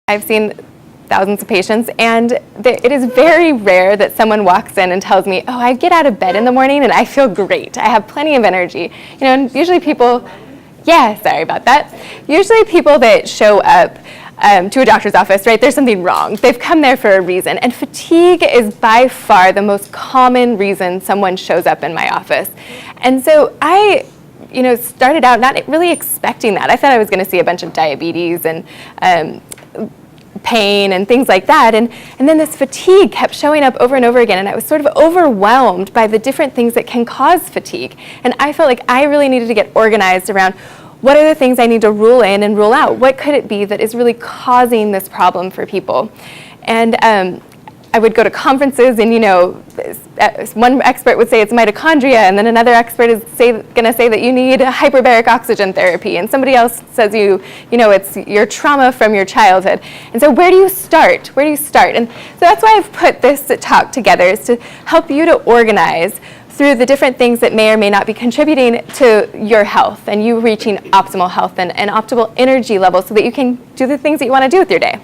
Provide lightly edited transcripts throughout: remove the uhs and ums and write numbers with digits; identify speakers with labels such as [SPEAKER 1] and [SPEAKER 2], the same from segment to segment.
[SPEAKER 1] I've seen thousands of patients, and it is very rare that someone walks in and tells me, oh, I get out of bed in the morning and I feel great. I have plenty of energy. And usually people, sorry about that. Usually people that show up to a doctor's office, right, there's something wrong. They've come there for a reason. And fatigue is by far the most common reason someone shows up in my office. And so I started out not really expecting that. I thought I was going to see a bunch of diabetes and pain and things like that. And then this fatigue kept showing up over and over again. And I was sort of overwhelmed by the different things that can cause fatigue. And I felt like I really needed to get organized around what are the things I need to rule in and rule out? What could it be that is really causing this problem for people? And I would go to conferences and, one expert would say it's mitochondria, and then another expert is going to say that you need hyperbaric oxygen therapy, and somebody else says it's your trauma from your childhood. And so where do you start? Where do you start? And so that's why I've put this talk together, is to help you to organize through the different things that may or may not be contributing to your health and you reaching optimal health and optimal energy levels so that you can do the things that you want to do with your day.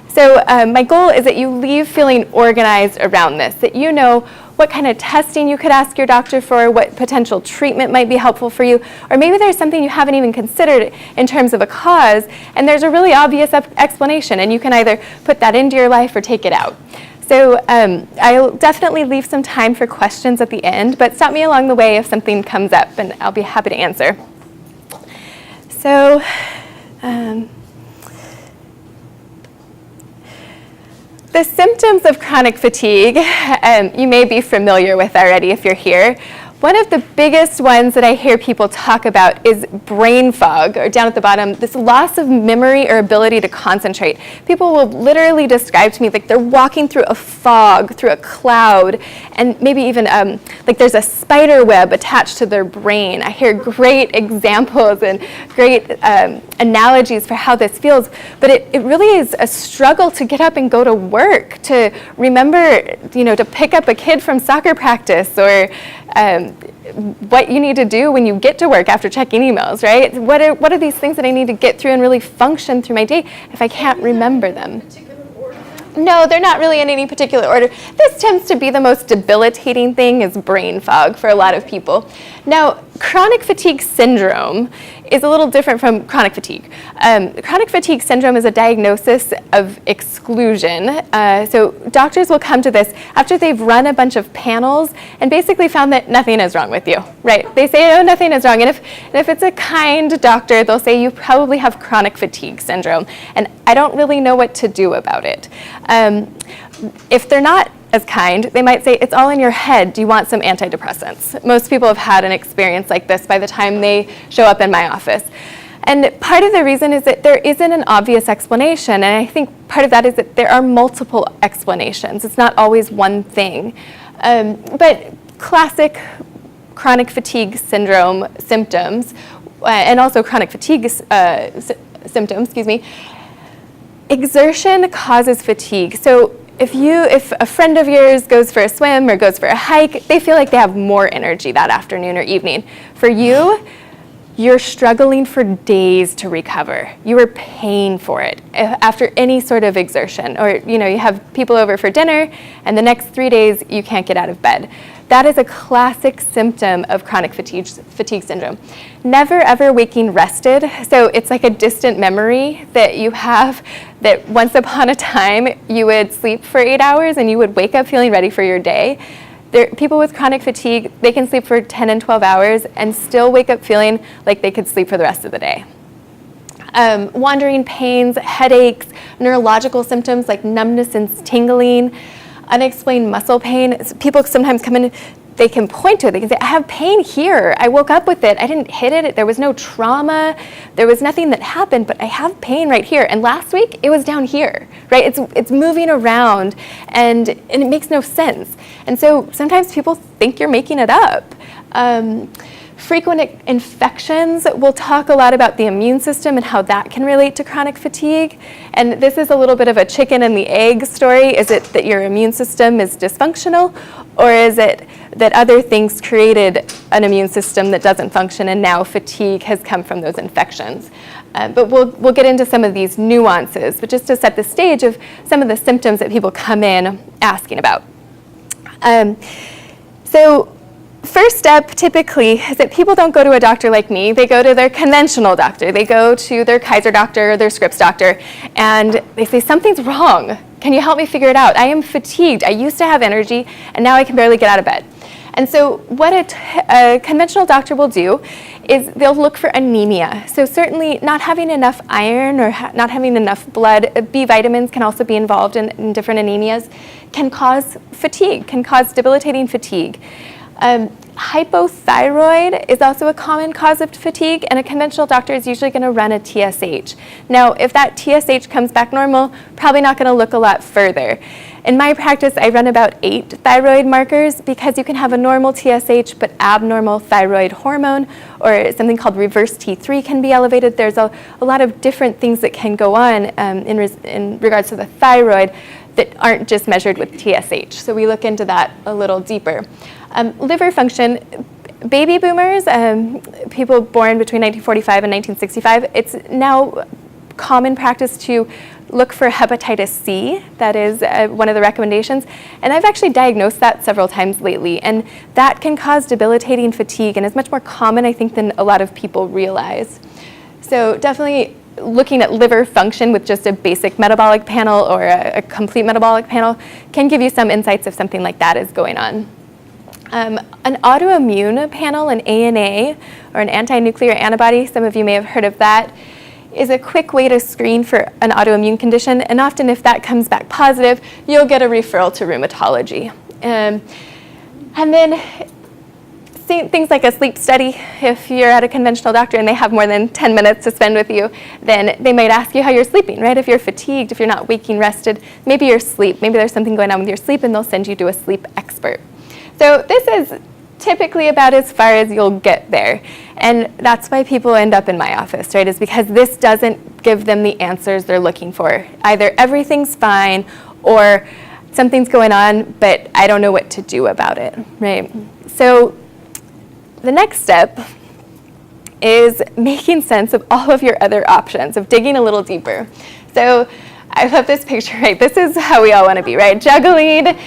[SPEAKER 1] So my goal is that you leave feeling organized around this, that you know what kind of testing you could ask your doctor for, what potential treatment might be helpful for you, or maybe there's something you haven't even considered in terms of a cause, and there's a really obvious explanation, and you can either put that into your life or take it out. So I'll definitely leave some time for questions at the end, but stop me along the way if something comes up, and I'll be happy to answer. So the symptoms of chronic fatigue, you may be familiar with already if you're here. One of the biggest ones that I hear people talk about is brain fog, or down at the bottom, this loss of memory or ability to concentrate. People will literally describe to me like they're walking through a fog, through a cloud, and maybe even like there's a spider web attached to their brain. I hear great examples and great analogies for how this feels, but it really is a struggle to get up and go to work, to remember, to pick up a kid from soccer practice, or what you need to do when you get to work after checking emails, right? What are these things that I need to get through and really function through my day if I can't remember them? No, they're not really in any particular order. This tends to be the most debilitating thing, is brain fog for a lot of people. Now, chronic fatigue syndrome is a little different from chronic fatigue. Chronic fatigue syndrome is a diagnosis of exclusion. So doctors will come to this after they've run a bunch of panels and basically found that nothing is wrong with you, right? They say, oh, nothing is wrong. And if it's a kind doctor, they'll say you probably have chronic fatigue syndrome. And I don't really know what to do about it. If they're not as kind, they might say, it's all in your head. Do you want some antidepressants? Most people have had an experience like this by the time they show up in my office. And part of the reason is that there isn't an obvious explanation. And I think part of that is that there are multiple explanations. It's not always one thing. But classic chronic fatigue syndrome symptoms, and also chronic fatigue symptoms, exertion causes fatigue. So if a friend of yours goes for a swim or goes for a hike, they feel like they have more energy that afternoon or evening. For you, you're struggling for days to recover. You are paying for it after any sort of exertion. Or you have people over for dinner and the next 3 days you can't get out of bed. That is a classic symptom of chronic fatigue syndrome. Never ever waking rested. So it's like a distant memory that you have that once upon a time you would sleep for 8 hours and you would wake up feeling ready for your day. People with chronic fatigue, they can sleep for 10 and 12 hours and still wake up feeling like they could sleep for the rest of the day. Wandering pains, headaches, neurological symptoms like numbness and tingling, unexplained muscle pain. People sometimes come in, they can point to it. They can say, I have pain here. I woke up with it. I didn't hit it. There was no trauma. There was nothing that happened, but I have pain right here. And last week, it was down here, right? It's moving around, and it makes no sense. And so sometimes people think you're making it up. Frequent infections, we'll talk a lot about the immune system and how that can relate to chronic fatigue. And this is a little bit of a chicken and the egg story. Is it that your immune system is dysfunctional, or is it that other things created an immune system that doesn't function and now fatigue has come from those infections? But we'll get into some of these nuances, but just to set the stage of some of the symptoms that people come in asking about. So first step typically is that people don't go to a doctor like me. They go to their conventional doctor. They go to their Kaiser doctor or their Scripps doctor, and they say, something's wrong. Can you help me figure it out? I am fatigued. I used to have energy, and now I can barely get out of bed. And so what a conventional doctor will do is they'll look for anemia. So certainly not having enough iron or not having enough blood, B vitamins can also be involved in different anemias, can cause fatigue, can cause debilitating fatigue. Hypothyroid is also a common cause of fatigue, and a conventional doctor is usually going to run a TSH. Now, if that TSH comes back normal, probably not going to look a lot further. In my practice, I run about 8 thyroid markers because you can have a normal TSH but abnormal thyroid hormone, or something called reverse T3 can be elevated. There's a lot of different things that can go on in regards to the thyroid that aren't just measured with TSH. So we look into that a little deeper. Liver function, baby boomers, people born between 1945 and 1965, it's now common practice to look for hepatitis C. That is one of the recommendations. And I've actually diagnosed that several times lately. And that can cause debilitating fatigue and is much more common, I think, than a lot of people realize. So definitely looking at liver function with just a basic metabolic panel or a complete metabolic panel can give you some insights if something like that is going on. An autoimmune panel, an ANA, or an anti-nuclear antibody, some of you may have heard of that, is a quick way to screen for an autoimmune condition, and often if that comes back positive, you'll get a referral to rheumatology. And then things like a sleep study. If you're at a conventional doctor and they have more than 10 minutes to spend with you, then they might ask you how you're sleeping, right? If you're fatigued, if you're not waking rested, maybe your sleep, maybe there's something going on with your sleep, and they'll send you to a sleep expert. So this is typically about as far as you'll get there. And that's why people end up in my office, right? Is because this doesn't give them the answers they're looking for. Either everything's fine or something's going on, but I don't know what to do about it, right? So the next step is making sense of all of your other options, of digging a little deeper. So I love this picture, right? This is how we all want to be, right? Juggling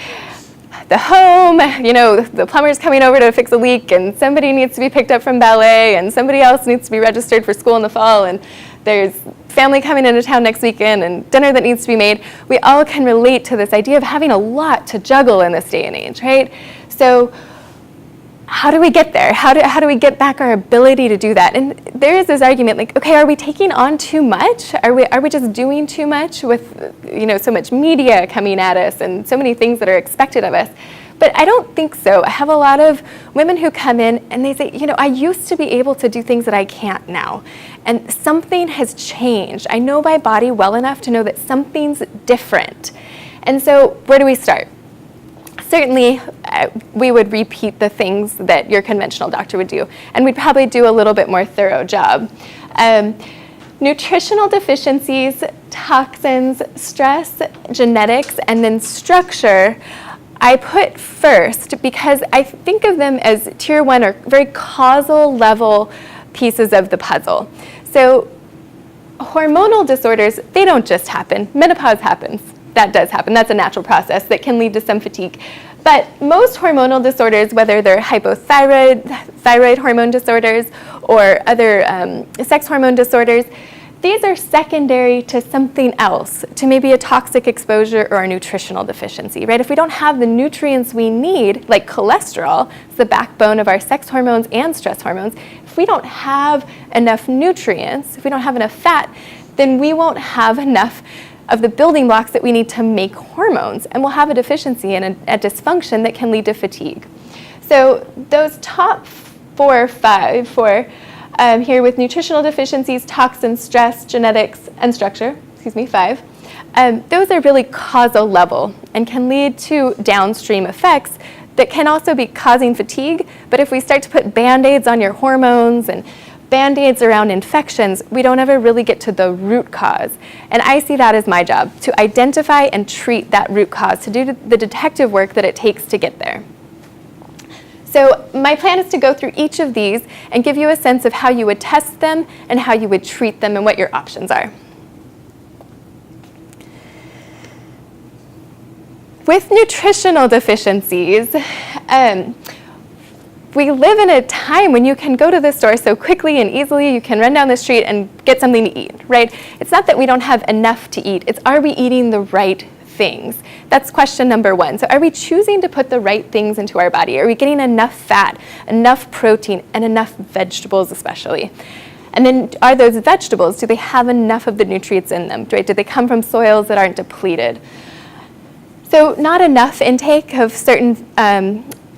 [SPEAKER 1] the home, you know, the plumber's coming over to fix a leak, and somebody needs to be picked up from ballet, and somebody else needs to be registered for school in the fall, and there's family coming into town next weekend, and dinner that needs to be made. We all can relate to this idea of having a lot to juggle in this day and age, right? So how do we get there? How do we get back our ability to do that? And there is this argument, like, okay, are we taking on too much? Are we just doing too much with, you know, so much media coming at us and so many things that are expected of us? But I don't think so. I have a lot of women who come in and they say, you know, I used to be able to do things that I can't now. And something has changed. I know my body well enough to know that something's different. And so where do we start? Certainly, we would repeat the things that your conventional doctor would do, and we'd probably do a little bit more thorough job. Nutritional deficiencies, toxins, stress, genetics, and then structure, I put first because I think of them as tier 1 or very causal level pieces of the puzzle. So hormonal disorders, they don't just happen. Menopause happens. That does happen. That's a natural process that can lead to some fatigue. But most hormonal disorders, whether they're hypothyroid, thyroid hormone disorders, or other sex hormone disorders, these are secondary to something else, to maybe a toxic exposure or a nutritional deficiency, right? If we don't have the nutrients we need, like cholesterol, it's the backbone of our sex hormones and stress hormones, if we don't have enough nutrients, if we don't have enough fat, then we won't have enough of the building blocks that we need to make hormones, and we'll have a deficiency and a dysfunction that can lead to fatigue. So those top 4 or 5 for here with nutritional deficiencies, toxins, stress, genetics, and structure, 5, those are really causal level and can lead to downstream effects that can also be causing fatigue, but if we start to put Band-Aids on your hormones and Band-Aids around infections, we don't ever really get to the root cause. And I see that as my job, to identify and treat that root cause, to do the detective work that it takes to get there. So my plan is to go through each of these and give you a sense of how you would test them and how you would treat them and what your options are. With nutritional deficiencies, we live in a time when you can go to the store so quickly and easily, you can run down the street and get something to eat, right? It's not that we don't have enough to eat, it's are we eating the right things? That's question number one. So are we choosing to put the right things into our body? Are we getting enough fat, enough protein, and enough vegetables especially? And then are those vegetables, do they have enough of the nutrients in them, right? Do they come from soils that aren't depleted? So not enough intake of certain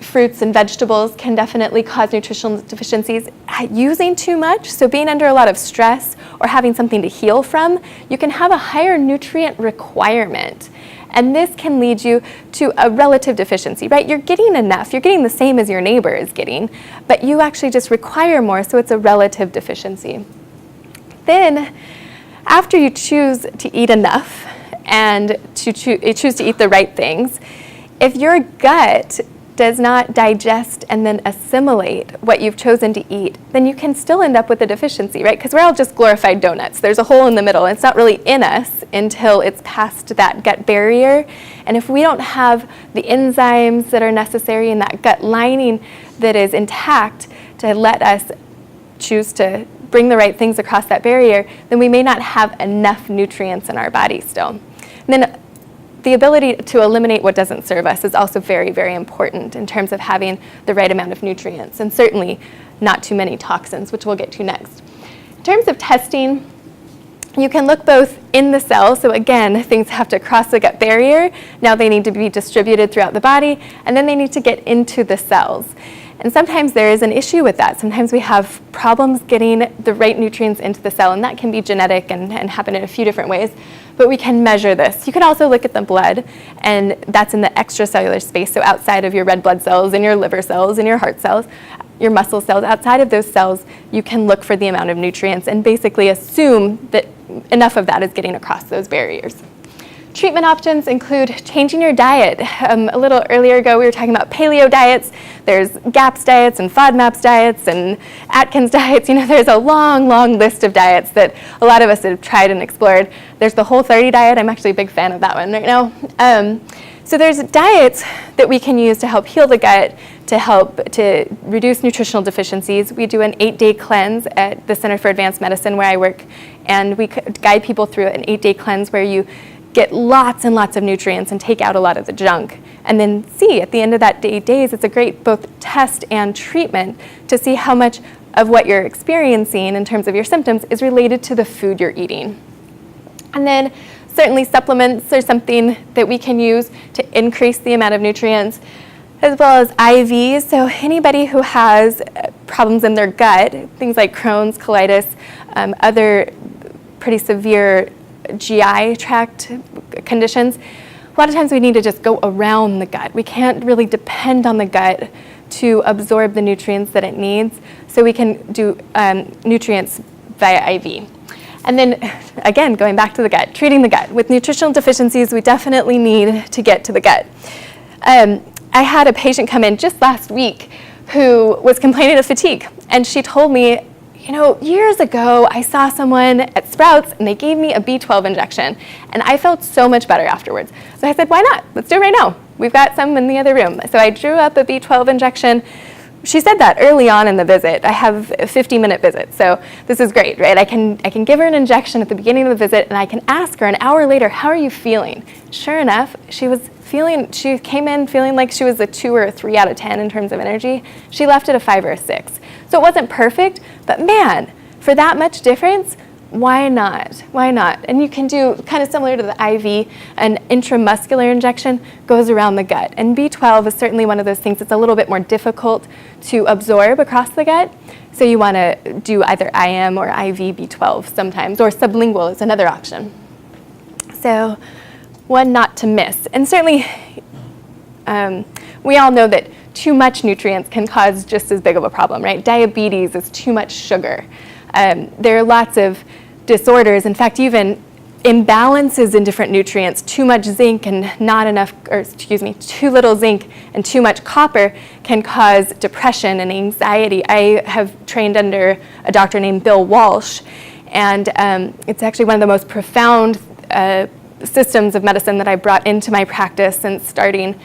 [SPEAKER 1] fruits and vegetables can definitely cause nutritional deficiencies. Using too much, so being under a lot of stress or having something to heal from, you can have a higher nutrient requirement. And this can lead you to a relative deficiency, right? You're getting enough, you're getting the same as your neighbor is getting, but you actually just require more, so it's a relative deficiency. Then, after you choose to eat enough and to choose to eat the right things, if your gut does not digest and then assimilate what you've chosen to eat, then you can still end up with a deficiency, right? Because we're all just glorified donuts. There's a hole in the middle, and it's not really in us until it's past that gut barrier. And if we don't have the enzymes that are necessary in that gut lining that is intact to let us choose to bring the right things across that barrier, then we may not have enough nutrients in our body still. And then the ability to eliminate what doesn't serve us is also very, very important in terms of having the right amount of nutrients, and certainly not too many toxins, which we'll get to next. In terms of testing, you can look both in the cell, so again, things have to cross the gut barrier. Now they need to be distributed throughout the body, and then they need to get into the cells. And sometimes there is an issue with that. Sometimes we have problems getting the right nutrients into the cell, and that can be genetic and happen in a few different ways. But we can measure this. You can also look at the blood, and that's in the extracellular space, so outside of your red blood cells and your liver cells and your heart cells, your muscle cells. Outside of those cells, you can look for the amount of nutrients and basically assume that enough of that is getting across those barriers. Treatment options include changing your diet. A little earlier ago, we were talking about paleo diets. There's GAPS diets and FODMAPs diets and Atkins diets. You know, there's a long, long list of diets that a lot of us have tried and explored. There's the Whole30 diet. I'm actually a big fan of that one right now. So there's diets that we can use to help heal the gut, to help to reduce nutritional deficiencies. We do an 8-day cleanse at the Center for Advanced Medicine where I work, and we guide people through an 8-day cleanse where you get lots and lots of nutrients and take out a lot of the junk. And then see, at the end of that 8 days, it's a great both test and treatment to see how much of what you're experiencing in terms of your symptoms is related to the food you're eating. And then certainly supplements are something that we can use to increase the amount of nutrients, as well as IVs. So anybody who has problems in their gut, things like Crohn's, colitis, other pretty severe GI tract conditions, a lot of times we need to just go around the gut. We can't really depend on the gut to absorb the nutrients that it needs, so we can do nutrients via IV. And then, again, going back to the gut, treating the gut. With nutritional deficiencies, we definitely need to get to the gut. I had a patient come in just last week who was complaining of fatigue, and she told me, you know, years ago, I saw someone at Sprouts and they gave me a B12 injection and I felt so much better afterwards. So I said, why not? Let's do it right now. We've got some in the other room. So I drew up a B12 injection. She said that early on in the visit. I have a 50-minute visit, so this is great, right? I can give her an injection at the beginning of the visit and I can ask her an hour later, how are you feeling? Sure enough, she came in feeling like she was a 2 or a 3 out of 10 in terms of energy. She left at a 5 or a 6. So it wasn't perfect, but man, for that much difference, why not? Why not? And you can do kind of similar to the IV, an intramuscular injection goes around the gut. And B12 is certainly one of those things that's a little bit more difficult to absorb across the gut. So you want to do either IM or IV B12 sometimes, or sublingual is another option. So one not to miss. And certainly We all know that too much nutrients can cause just as big of a problem, right? Diabetes is too much sugar. There are lots of disorders, in fact, even imbalances in different nutrients, too much zinc and not enough, or excuse me, too little zinc and too much copper can cause depression and anxiety. I have trained under a doctor named Bill Walsh, and it's actually one of the most profound systems of medicine that I brought into my practice since starting.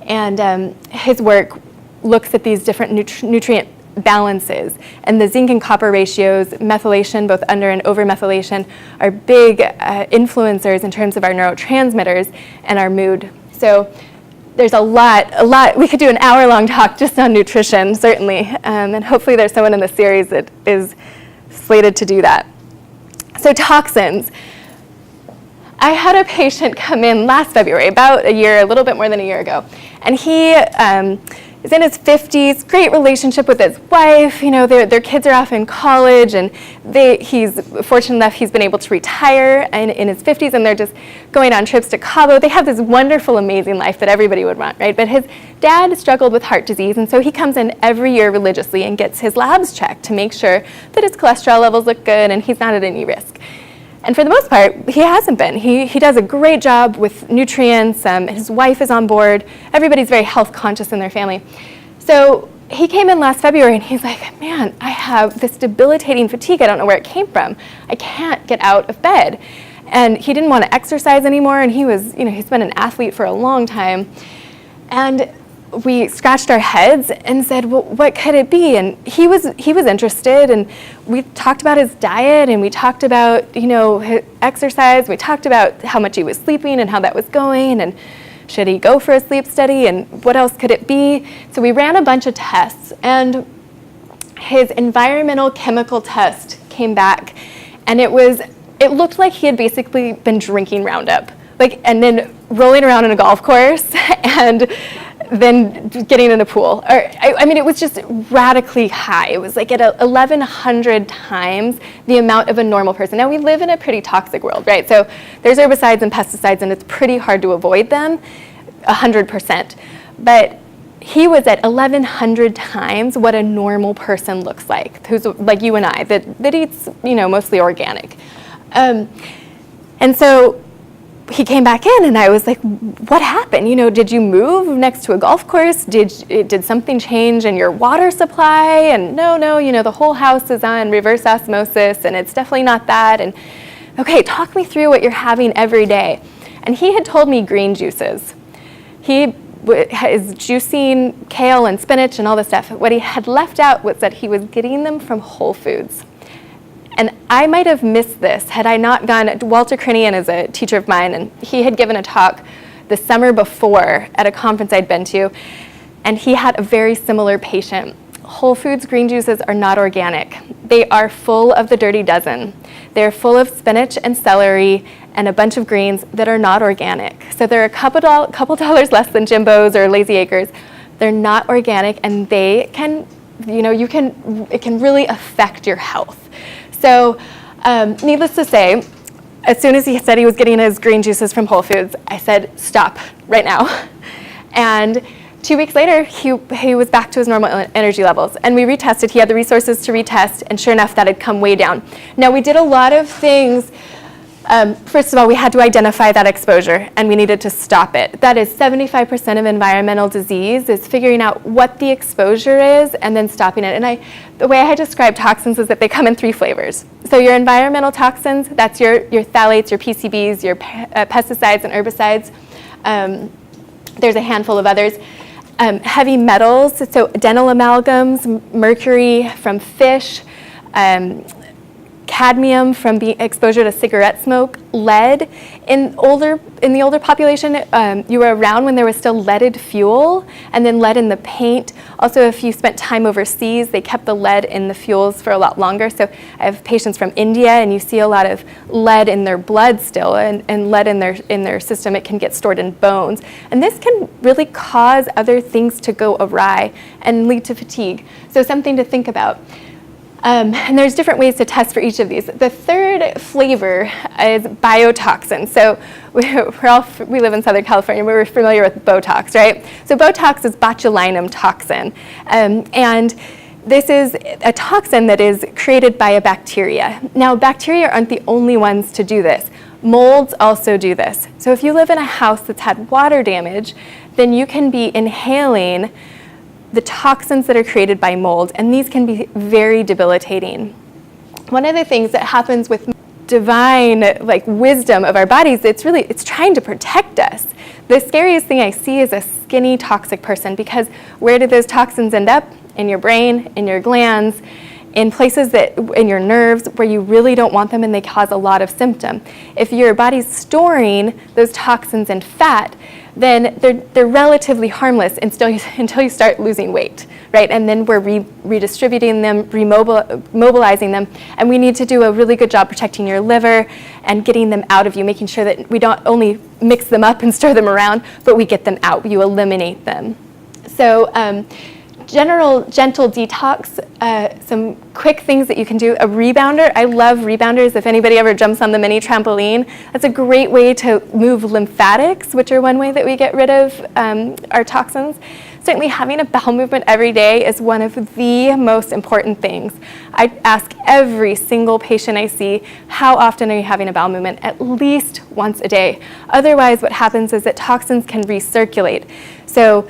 [SPEAKER 1] And his work looks at these different nutrient balances, and the zinc and copper ratios, methylation, both under and over methylation, are big influencers in terms of our neurotransmitters and our mood. So there's a lot, we could do an hour-long talk just on nutrition, certainly, and hopefully there's someone in the series that is slated to do that. So toxins. I had a patient come in last February, about a little bit more than a year ago, and he is in his 50s, great relationship with his wife, their kids are off in college, and he's fortunate enough he's been able to retire in his 50s, and they're just going on trips to Cabo. They have this wonderful, amazing life that everybody would want, right? But his dad struggled with heart disease, and so he comes in every year religiously and gets his labs checked to make sure that his cholesterol levels look good and he's not at any risk. And for the most part, he hasn't been. He does a great job with nutrients. His wife is on board. Everybody's very health conscious in their family. So he came in last February and he's like, man, I have this debilitating fatigue. I don't know where it came from. I can't get out of bed. And he didn't want to exercise anymore. And he's been an athlete for a long time. And we scratched our heads and said, well, what could it be? And he was interested, and we talked about his diet, and we talked about, his exercise. We talked about how much he was sleeping and how that was going, and should he go for a sleep study, and what else could it be? So we ran a bunch of tests, and his environmental chemical test came back, and it looked like he had basically been drinking Roundup, and then rolling around in a golf course, and then getting in the pool. It was just radically high. It was like at 1,100 times the amount of a normal person. Now, we live in a pretty toxic world, right? So there's herbicides and pesticides, and it's pretty hard to avoid them, 100%. But he was at 1,100 times what a normal person looks like, who's like you and I, that eats, mostly organic. And so he came back in, and I was like, what happened? Did you move next to a golf course? Did something change in your water supply? And no, the whole house is on reverse osmosis, and it's definitely not that. And okay, talk me through what you're having every day. And he had told me green juices. He is juicing kale and spinach and all this stuff. What he had left out was that he was getting them from Whole Foods. And I might have missed this had I not gone. Walter Crinian is a teacher of mine, and he had given a talk the summer before at a conference I'd been to, and he had a very similar patient. Whole Foods green juices are not organic. They are full of the dirty dozen. They're full of spinach and celery and a bunch of greens that are not organic. So they're a couple dollars less than Jimbo's or Lazy Acres. They're not organic, and they can, it can really affect your health. So needless to say, as soon as he said he was getting his green juices from Whole Foods, I said, stop right now. And 2 weeks later, he was back to his normal energy levels. And we retested. He had the resources to retest, and sure enough, that had come way down. Now, we did a lot of things. First of all, we had to identify that exposure, and we needed to stop it. That is 75% of environmental disease, is figuring out what the exposure is and then stopping it. And the way I had described toxins is that they come in 3 flavors. So your environmental toxins, that's your phthalates, your PCBs, your pesticides and herbicides. There's a handful of others. Heavy metals, so dental amalgams, mercury from fish, cadmium from exposure to cigarette smoke, lead. In the older population, you were around when there was still leaded fuel, and then lead in the paint. Also, if you spent time overseas, they kept the lead in the fuels for a lot longer. So I have patients from India, and you see a lot of lead in their blood still, and lead in their system. It can get stored in bones. And this can really cause other things to go awry and lead to fatigue. So something to think about. And there's different ways to test for each of these. The third flavor is biotoxin. So we live in Southern California. We're familiar with Botox, right? So Botox is botulinum toxin. And this is a toxin that is created by a bacteria. Now, bacteria aren't the only ones to do this. Molds also do this. So if you live in a house that's had water damage, then you can be inhaling the toxins that are created by mold, and these can be very debilitating. One of the things that happens with divine wisdom of our bodies, it's trying to protect us. The scariest thing I see is a skinny toxic person, because where do those toxins end up? In your brain, in your glands, in places in your nerves where you really don't want them, and they cause a lot of symptom. If your body's storing those toxins in fat, then they're relatively harmless until you start losing weight, right? And then we're redistributing them, mobilizing them, and we need to do a really good job protecting your liver and getting them out of you, making sure that we don't only mix them up and stir them around, but we get them out, you eliminate them. So gentle detox, some quick things that you can do. A rebounder, I love rebounders. If anybody ever jumps on the mini trampoline, that's a great way to move lymphatics, which are one way that we get rid of our toxins. Certainly having a bowel movement every day is one of the most important things. I ask every single patient I see, how often are you having a bowel movement? At least once a day. Otherwise, what happens is that toxins can recirculate. So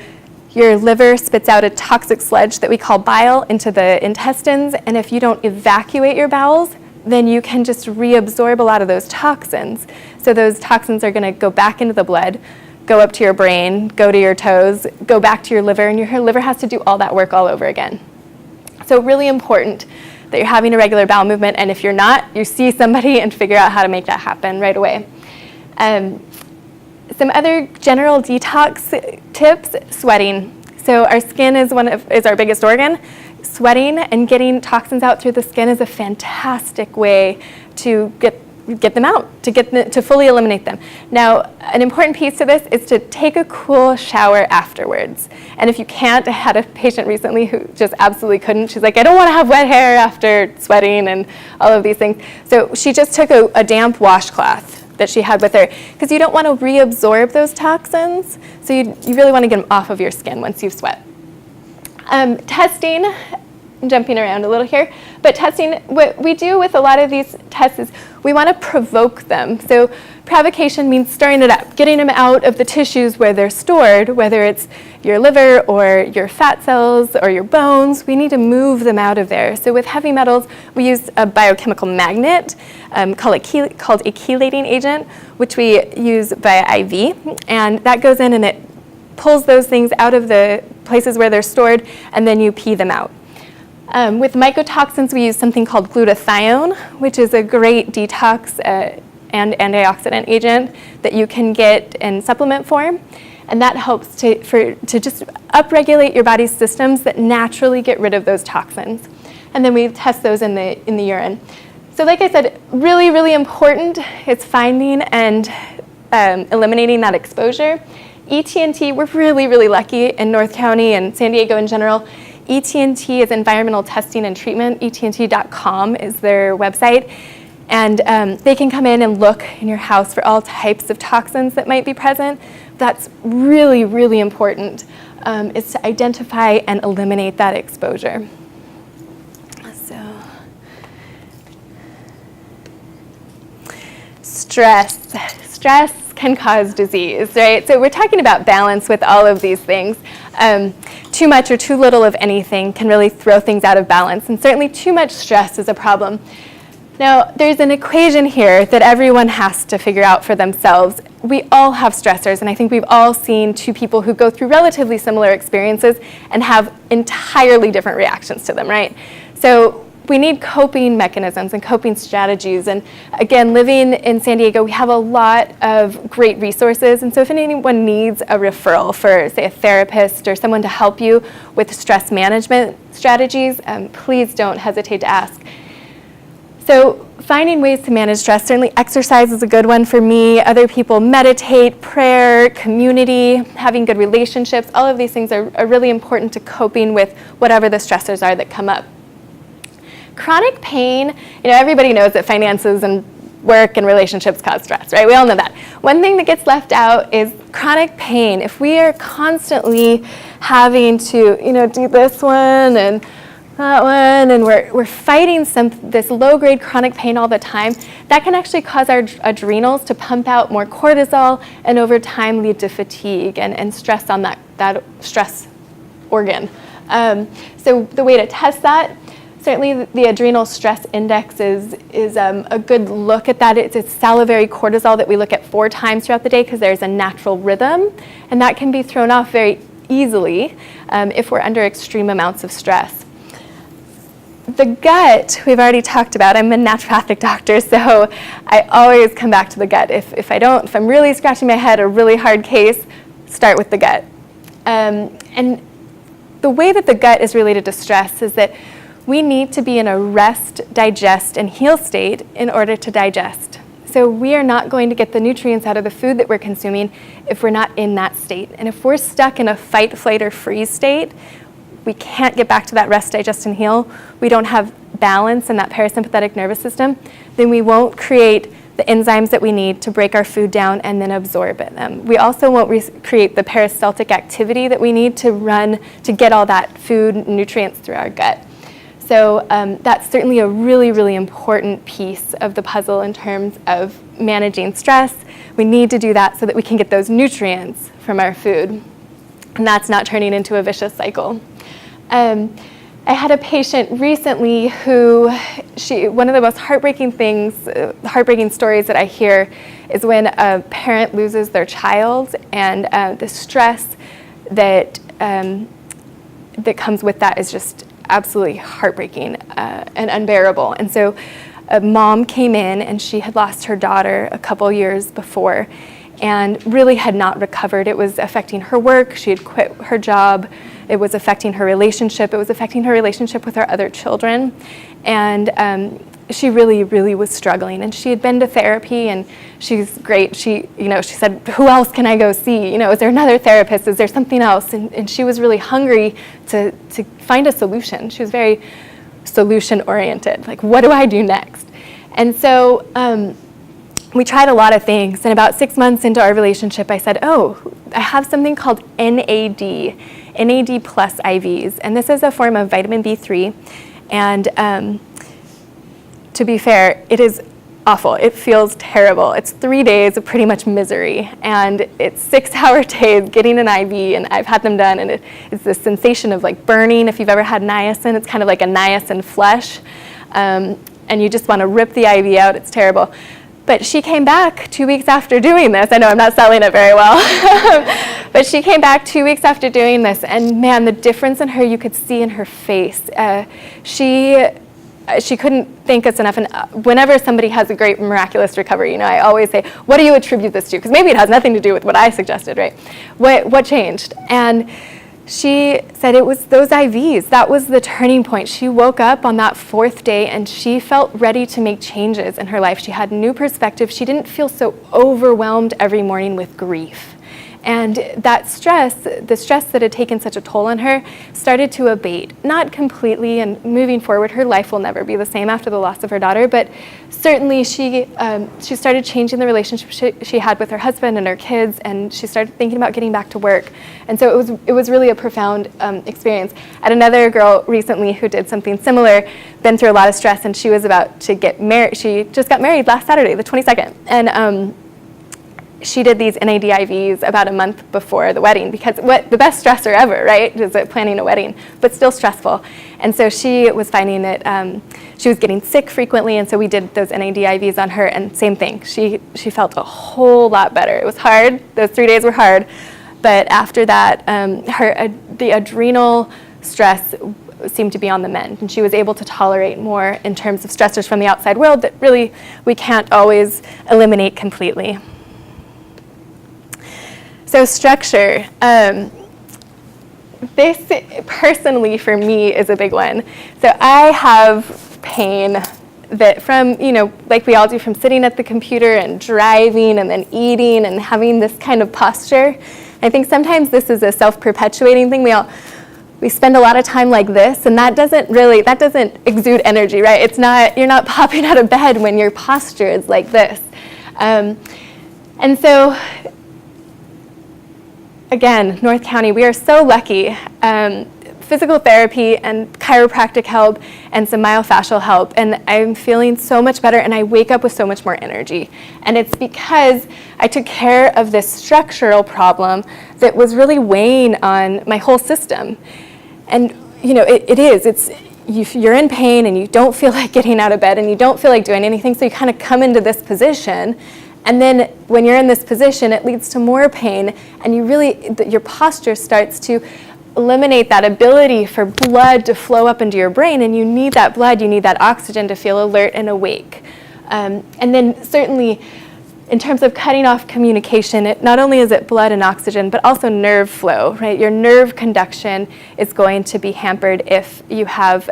[SPEAKER 1] your liver spits out a toxic sludge that we call bile into the intestines, and if you don't evacuate your bowels, then you can just reabsorb a lot of those toxins. So those toxins are going to go back into the blood, go up to your brain, go to your toes, go back to your liver, and your liver has to do all that work all over again. So really important that you're having a regular bowel movement, and if you're not, you see somebody and figure out how to make that happen right away. Some other general detox tips, sweating. So our skin is our biggest organ. Sweating and getting toxins out through the skin is a fantastic way to get them out, to fully eliminate them. Now, an important piece to this is to take a cool shower afterwards. And if you can't, I had a patient recently who just absolutely couldn't. She's like, I don't want to have wet hair after sweating and all of these things. So she just took a damp washcloth that she had with her, because you don't want to reabsorb those toxins, so you really want to get them off of your skin once you've sweat. Testing, I'm jumping around a little here, but testing, what we do with a lot of these tests is we want to provoke them. So provocation means stirring it up, getting them out of the tissues where they're stored, whether it's your liver or your fat cells or your bones. We need to move them out of there. So with heavy metals, we use a biochemical magnet called a chelating agent, which we use via IV, and that goes in and it pulls those things out of the places where they're stored, and then you pee them out. With mycotoxins, we use something called glutathione, which is a great detox and antioxidant agent that you can get in supplement form. And that helps to just upregulate your body's systems that naturally get rid of those toxins. And then we test those in the urine. So like I said, really, really important is finding and eliminating that exposure. ET&T, we're really, really lucky in North County and San Diego in general. ET&T is Environmental Testing and Treatment. ET&T.com is their website. And they can come in and look in your house for all types of toxins that might be present. That's really, really important, is to identify and eliminate that exposure. So, stress can cause disease, right? So we're talking about balance with all of these things. Too much or too little of anything can really throw things out of balance, and certainly too much stress is a problem. Now, there's an equation here that everyone has to figure out for themselves. We all have stressors, and I think we've all seen two people who go through relatively similar experiences and have entirely different reactions to them, right? So we need coping mechanisms and coping strategies. And again, living in San Diego, we have a lot of great resources. And so if anyone needs a referral for, say, a therapist or someone to help you with stress management strategies, please don't hesitate to ask. So finding ways to manage stress, certainly exercise is a good one for me. Other people meditate, prayer, community, having good relationships. All of these things are really important to coping with whatever the stressors are that come up. chronic pain, everybody knows that finances and work and relationships cause stress, right? We all know that. One thing that gets left out is chronic pain. If we are constantly having to, do this one and that one, and we're fighting this low-grade chronic pain all the time, that can actually cause our adrenals to pump out more cortisol and over time lead to fatigue and stress on that stress organ. So the way to test that, certainly the adrenal stress index is a good look at that. It's salivary cortisol that we look at 4 times throughout the day because there's a natural rhythm, and that can be thrown off very easily if we're under extreme amounts of stress. The gut, we've already talked about. I'm a naturopathic doctor, so I always come back to the gut. If I'm really scratching my head, a really hard case, start with the gut. And the way that the gut is related to stress is that we need to be in a rest, digest, and heal state in order to digest. So we are not going to get the nutrients out of the food that we're consuming if we're not in that state. And if we're stuck in a fight, flight, or freeze state, we can't get back to that rest, digest, and heal, we don't have balance in that parasympathetic nervous system, then we won't create the enzymes that we need to break our food down and then absorb it. We also won't create the peristaltic activity that we need to get all that food nutrients through our gut. So that's certainly a really, really important piece of the puzzle in terms of managing stress. We need to do that so that we can get those nutrients from our food, and that's not turning into a vicious cycle. I had a patient recently who, one of the most heartbreaking stories that I hear is when a parent loses their child, and the stress that comes with that is just absolutely heartbreaking and unbearable. And so a mom came in, and she had lost her daughter a couple years before and really had not recovered. It was affecting her work. She had quit her job. It was affecting her relationship. It was affecting her relationship with her other children. And she really, really was struggling. And she had been to therapy, and she's great. She said, who else can I go see? Is there another therapist? Is there something else? And she was really hungry to find a solution. She was very solution-oriented. Like, what do I do next? And so we tried a lot of things. And about 6 months into our relationship, I said, I have something called NAD plus IVs. And this is a form of vitamin B3. And to be fair, it is awful. It feels terrible. It's 3 days of pretty much misery. And it's 6-hour days getting an IV, and I've had them done, and it's this sensation of like burning. If you've ever had niacin, it's kind of like a niacin flush. And you just want to rip the IV out. It's terrible. But she came back 2 weeks after doing this. I know I'm not selling it very well. But she came back 2 weeks after doing this, and man, the difference in her you could see in her face. She couldn't thank us enough. And whenever somebody has a great miraculous recovery, I always say, what do you attribute this to? Because maybe it has nothing to do with what I suggested, right? What changed? And she said it was those IVs. That was the turning point. She woke up on that 4th day, and she felt ready to make changes in her life. She had new perspective. She didn't feel so overwhelmed every morning with grief. And that stress, the stress that had taken such a toll on her, started to abate. Not completely, and moving forward, her life will never be the same after the loss of her daughter, but certainly she started changing the relationship she had with her husband and her kids, and she started thinking about getting back to work. And so it was really a profound experience. I had another girl recently who did something similar, been through a lot of stress, and she was about to get married. She just got married last Saturday, the 22nd. And she did these NAD IVs about a month before the wedding, because the best stressor ever, right, is planning a wedding, but still stressful. And so she was finding that she was getting sick frequently, and so we did those NAD IVs on her, and same thing. She felt a whole lot better. It was hard. Those 3 days were hard. But after that, the adrenal stress seemed to be on the mend, and she was able to tolerate more in terms of stressors from the outside world that really we can't always eliminate completely. So structure, this personally for me is a big one. So I have pain that from, like we all do, from sitting at the computer and driving and then eating and having this kind of posture. I think sometimes this is a self-perpetuating thing. we spend a lot of time like this, and that doesn't exude energy, right? You're not popping out of bed when your posture is like this. And so, again, North County, we are so lucky. Physical therapy and chiropractic help and some myofascial help, and I'm feeling so much better, and I wake up with so much more energy. And it's because I took care of this structural problem that was really weighing on my whole system. And you're in pain and you don't feel like getting out of bed and you don't feel like doing anything, so you kind of come into this position. And then when you're in this position, it leads to more pain, and your posture starts to eliminate that ability for blood to flow up into your brain, and you need that blood, you need that oxygen to feel alert and awake. And then certainly, in terms of cutting off communication, not only is it blood and oxygen, but also nerve flow, right? Your nerve conduction is going to be hampered if you have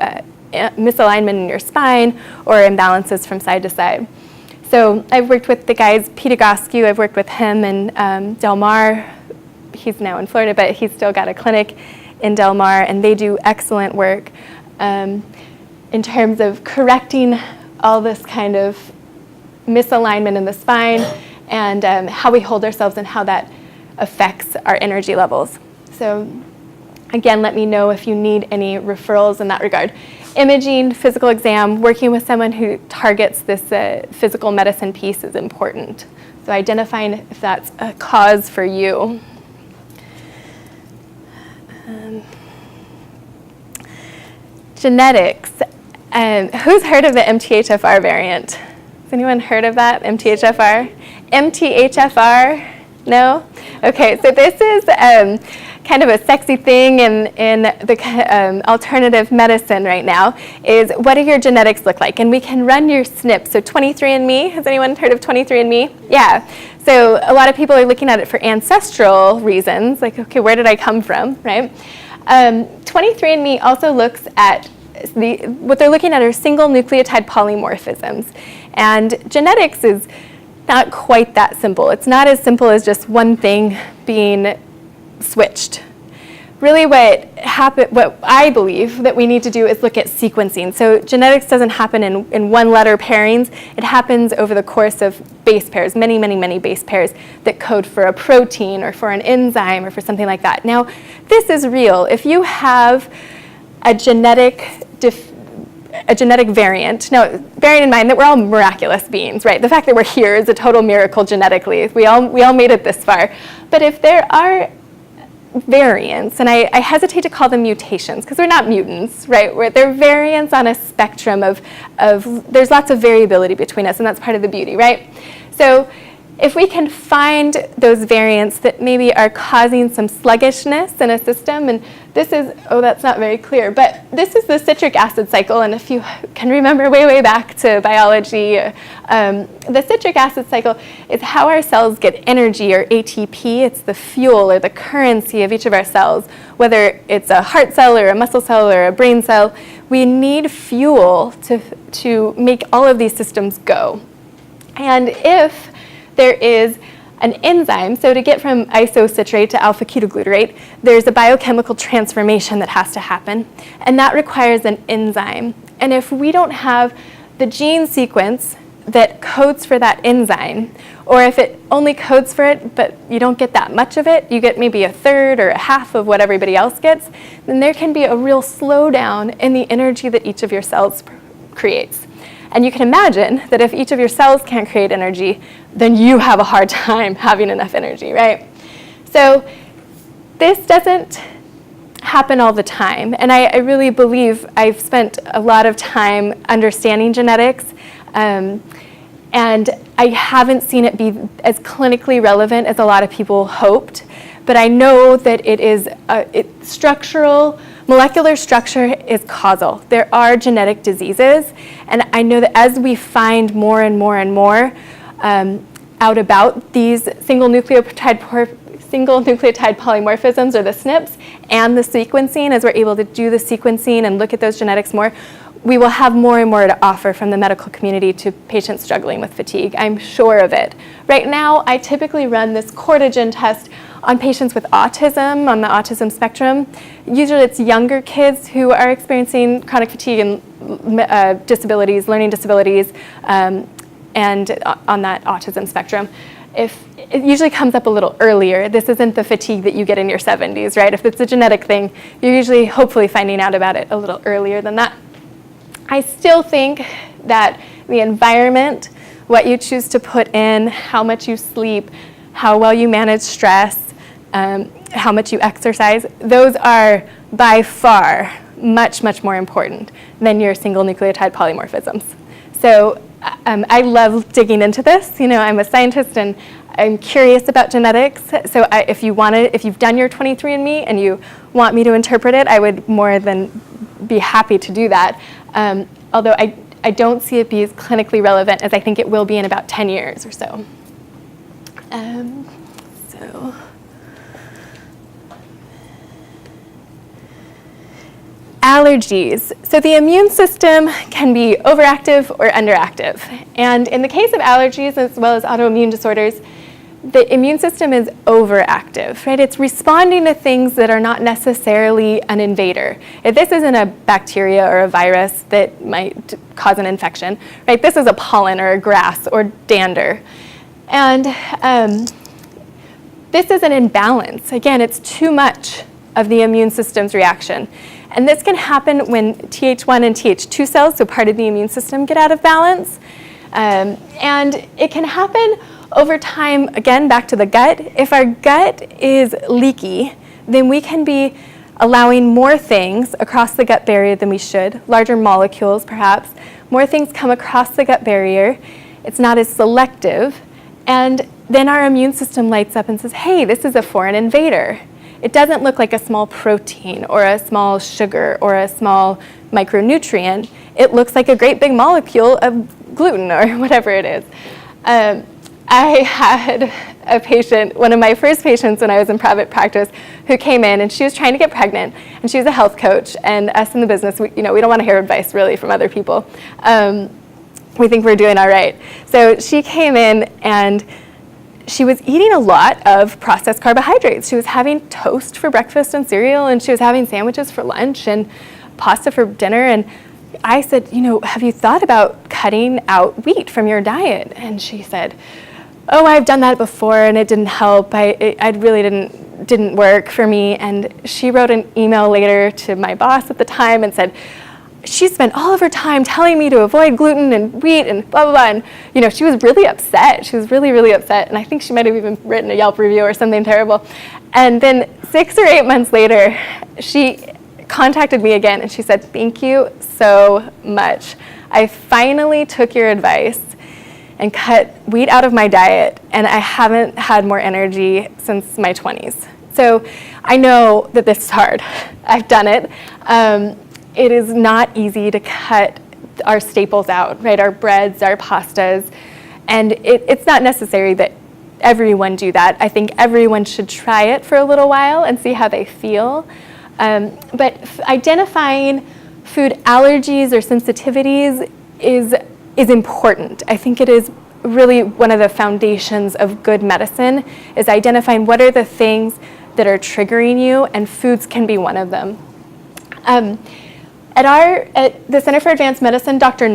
[SPEAKER 1] misalignment in your spine or imbalances from side to side. So I've worked with the guys, Pete Agoscu, I've worked with him and Del Mar. He's now in Florida, but he's still got a clinic in Del Mar, and they do excellent work in terms of correcting all this kind of misalignment in the spine and how we hold ourselves and how that affects our energy levels. So again, let me know if you need any referrals in that regard. Imaging, physical exam, working with someone who targets this physical medicine piece is important. So identifying if that's a cause for you. Genetics. Who's heard of the MTHFR variant? Has anyone heard of that, MTHFR? MTHFR? No? Okay, so this is kind of a sexy thing in the alternative medicine right now, is what do your genetics look like? And we can run your SNP. So 23andMe, has anyone heard of 23andMe? Yeah. So a lot of people are looking at it for ancestral reasons, like, okay, where did I come from, right? 23andMe also looks at what they're looking at are single nucleotide polymorphisms. And genetics is not quite that simple. It's not as simple as just one thing being switched. Really what I believe that we need to do is look at sequencing. So genetics doesn't happen in one letter pairings. It happens over the course of base pairs, many, many, many base pairs that code for a protein or for an enzyme or for something like that. Now, this is real. If you have a genetic variant. Now, bearing in mind that we're all miraculous beings, right? The fact that we're here is a total miracle genetically. We all made it this far. But if there are variants, and I hesitate to call them mutations because they're not mutants, right? They're variants on a spectrum of there's lots of variability between us, and that's part of the beauty, right? So if we can find those variants that maybe are causing some sluggishness in a system, and this is, that's not very clear, but this is the citric acid cycle, and if you can remember way back to biology, the citric acid cycle is how our cells get energy, or ATP. It's the fuel or the currency of each of our cells, whether it's a heart cell or a muscle cell or a brain cell. We need fuel to make all of these systems go. And if there is an enzyme, so to get from isocitrate to alpha-ketoglutarate, there's a biochemical transformation that has to happen, and that requires an enzyme. And if we don't have the gene sequence that codes for that enzyme, or if it only codes for it, but you don't get that much of it, you get maybe a third or a half of what everybody else gets, then there can be a real slowdown in the energy that each of your cells creates. And you can imagine that if each of your cells can't create energy, then you have a hard time having enough energy, right? So this doesn't happen all the time. And I really believe I've spent a lot of time understanding genetics, and I haven't seen it be as clinically relevant as a lot of people hoped. But I know that it is structural. Molecular structure is causal. There are genetic diseases, and I know that as we find more and more and more out about these single nucleotide polymorphisms, or the SNPs, and the sequencing, as we're able to do the sequencing and look at those genetics more, we will have more and more to offer from the medical community to patients struggling with fatigue. I'm sure of it. Right now, I typically run this cortigen test On patients with autism, on the autism spectrum, usually it's younger kids who are experiencing chronic fatigue and disabilities, learning disabilities, and on that autism spectrum. If it usually comes up a little earlier. This isn't the fatigue that you get in your 70s, right? If it's a genetic thing, you're usually hopefully finding out about it a little earlier than that. I still think that the environment, what you choose to put in, how much you sleep, how well you manage stress, how much you exercise, those are by far much, much more important than your single nucleotide polymorphisms. So I love digging into this. You know, I'm a scientist and I'm curious about genetics. So if you've done your 23andMe and you want me to interpret it, I would more than be happy to do that. Although I don't see it be as clinically relevant as I think it will be in about 10 years or so. Allergies. So the immune system can be overactive or underactive. And in the case of allergies, as well as autoimmune disorders, the immune system is overactive, right? It's responding to things that are not necessarily an invader. If this isn't a bacteria or a virus that might cause an infection, right? This is a pollen or a grass or dander. And this is an imbalance. Again, it's too much of the immune system's reaction. And this can happen when Th1 and Th2 cells, so part of the immune system, get out of balance. And it can happen over time, again, back to the gut. If our gut is leaky, then we can be allowing more things across the gut barrier than we should, larger molecules perhaps. More things come across the gut barrier. It's not as selective. And then our immune system lights up and says, hey, this is a foreign invader. It doesn't look like a small protein or a small sugar or a small micronutrient. It looks like a great big molecule of gluten or whatever it is. I had a patient, one of my first patients when I was in private practice, who came in and she was trying to get pregnant, and she was a health coach, and us in the business, we don't want to hear advice really from other people. We think we're doing all right. So she came in and she was eating a lot of processed carbohydrates. She was having toast for breakfast and cereal, and she was having sandwiches for lunch and pasta for dinner. And I said, have you thought about cutting out wheat from your diet? And she said, oh, I've done that before and it didn't help. It really didn't work for me. And she wrote an email later to my boss at the time and said, she spent all of her time telling me to avoid gluten and wheat and blah, blah, blah. And, she was really upset. She was really, really upset. And I think she might have even written a Yelp review or something terrible. And then 6 or 8 months later, she contacted me again and she said, thank you so much. I finally took your advice and cut wheat out of my diet, and I haven't had more energy since my 20s. So I know that this is hard. I've done it. It is not easy to cut our staples out, right? Our breads, our pastas, and it's not necessary that everyone do that. I think everyone should try it for a little while and see how they feel. But identifying food allergies or sensitivities is important. I think it is really one of the foundations of good medicine, is identifying what are the things that are triggering you, and foods can be one of them. At the Center for Advanced Medicine, Dr.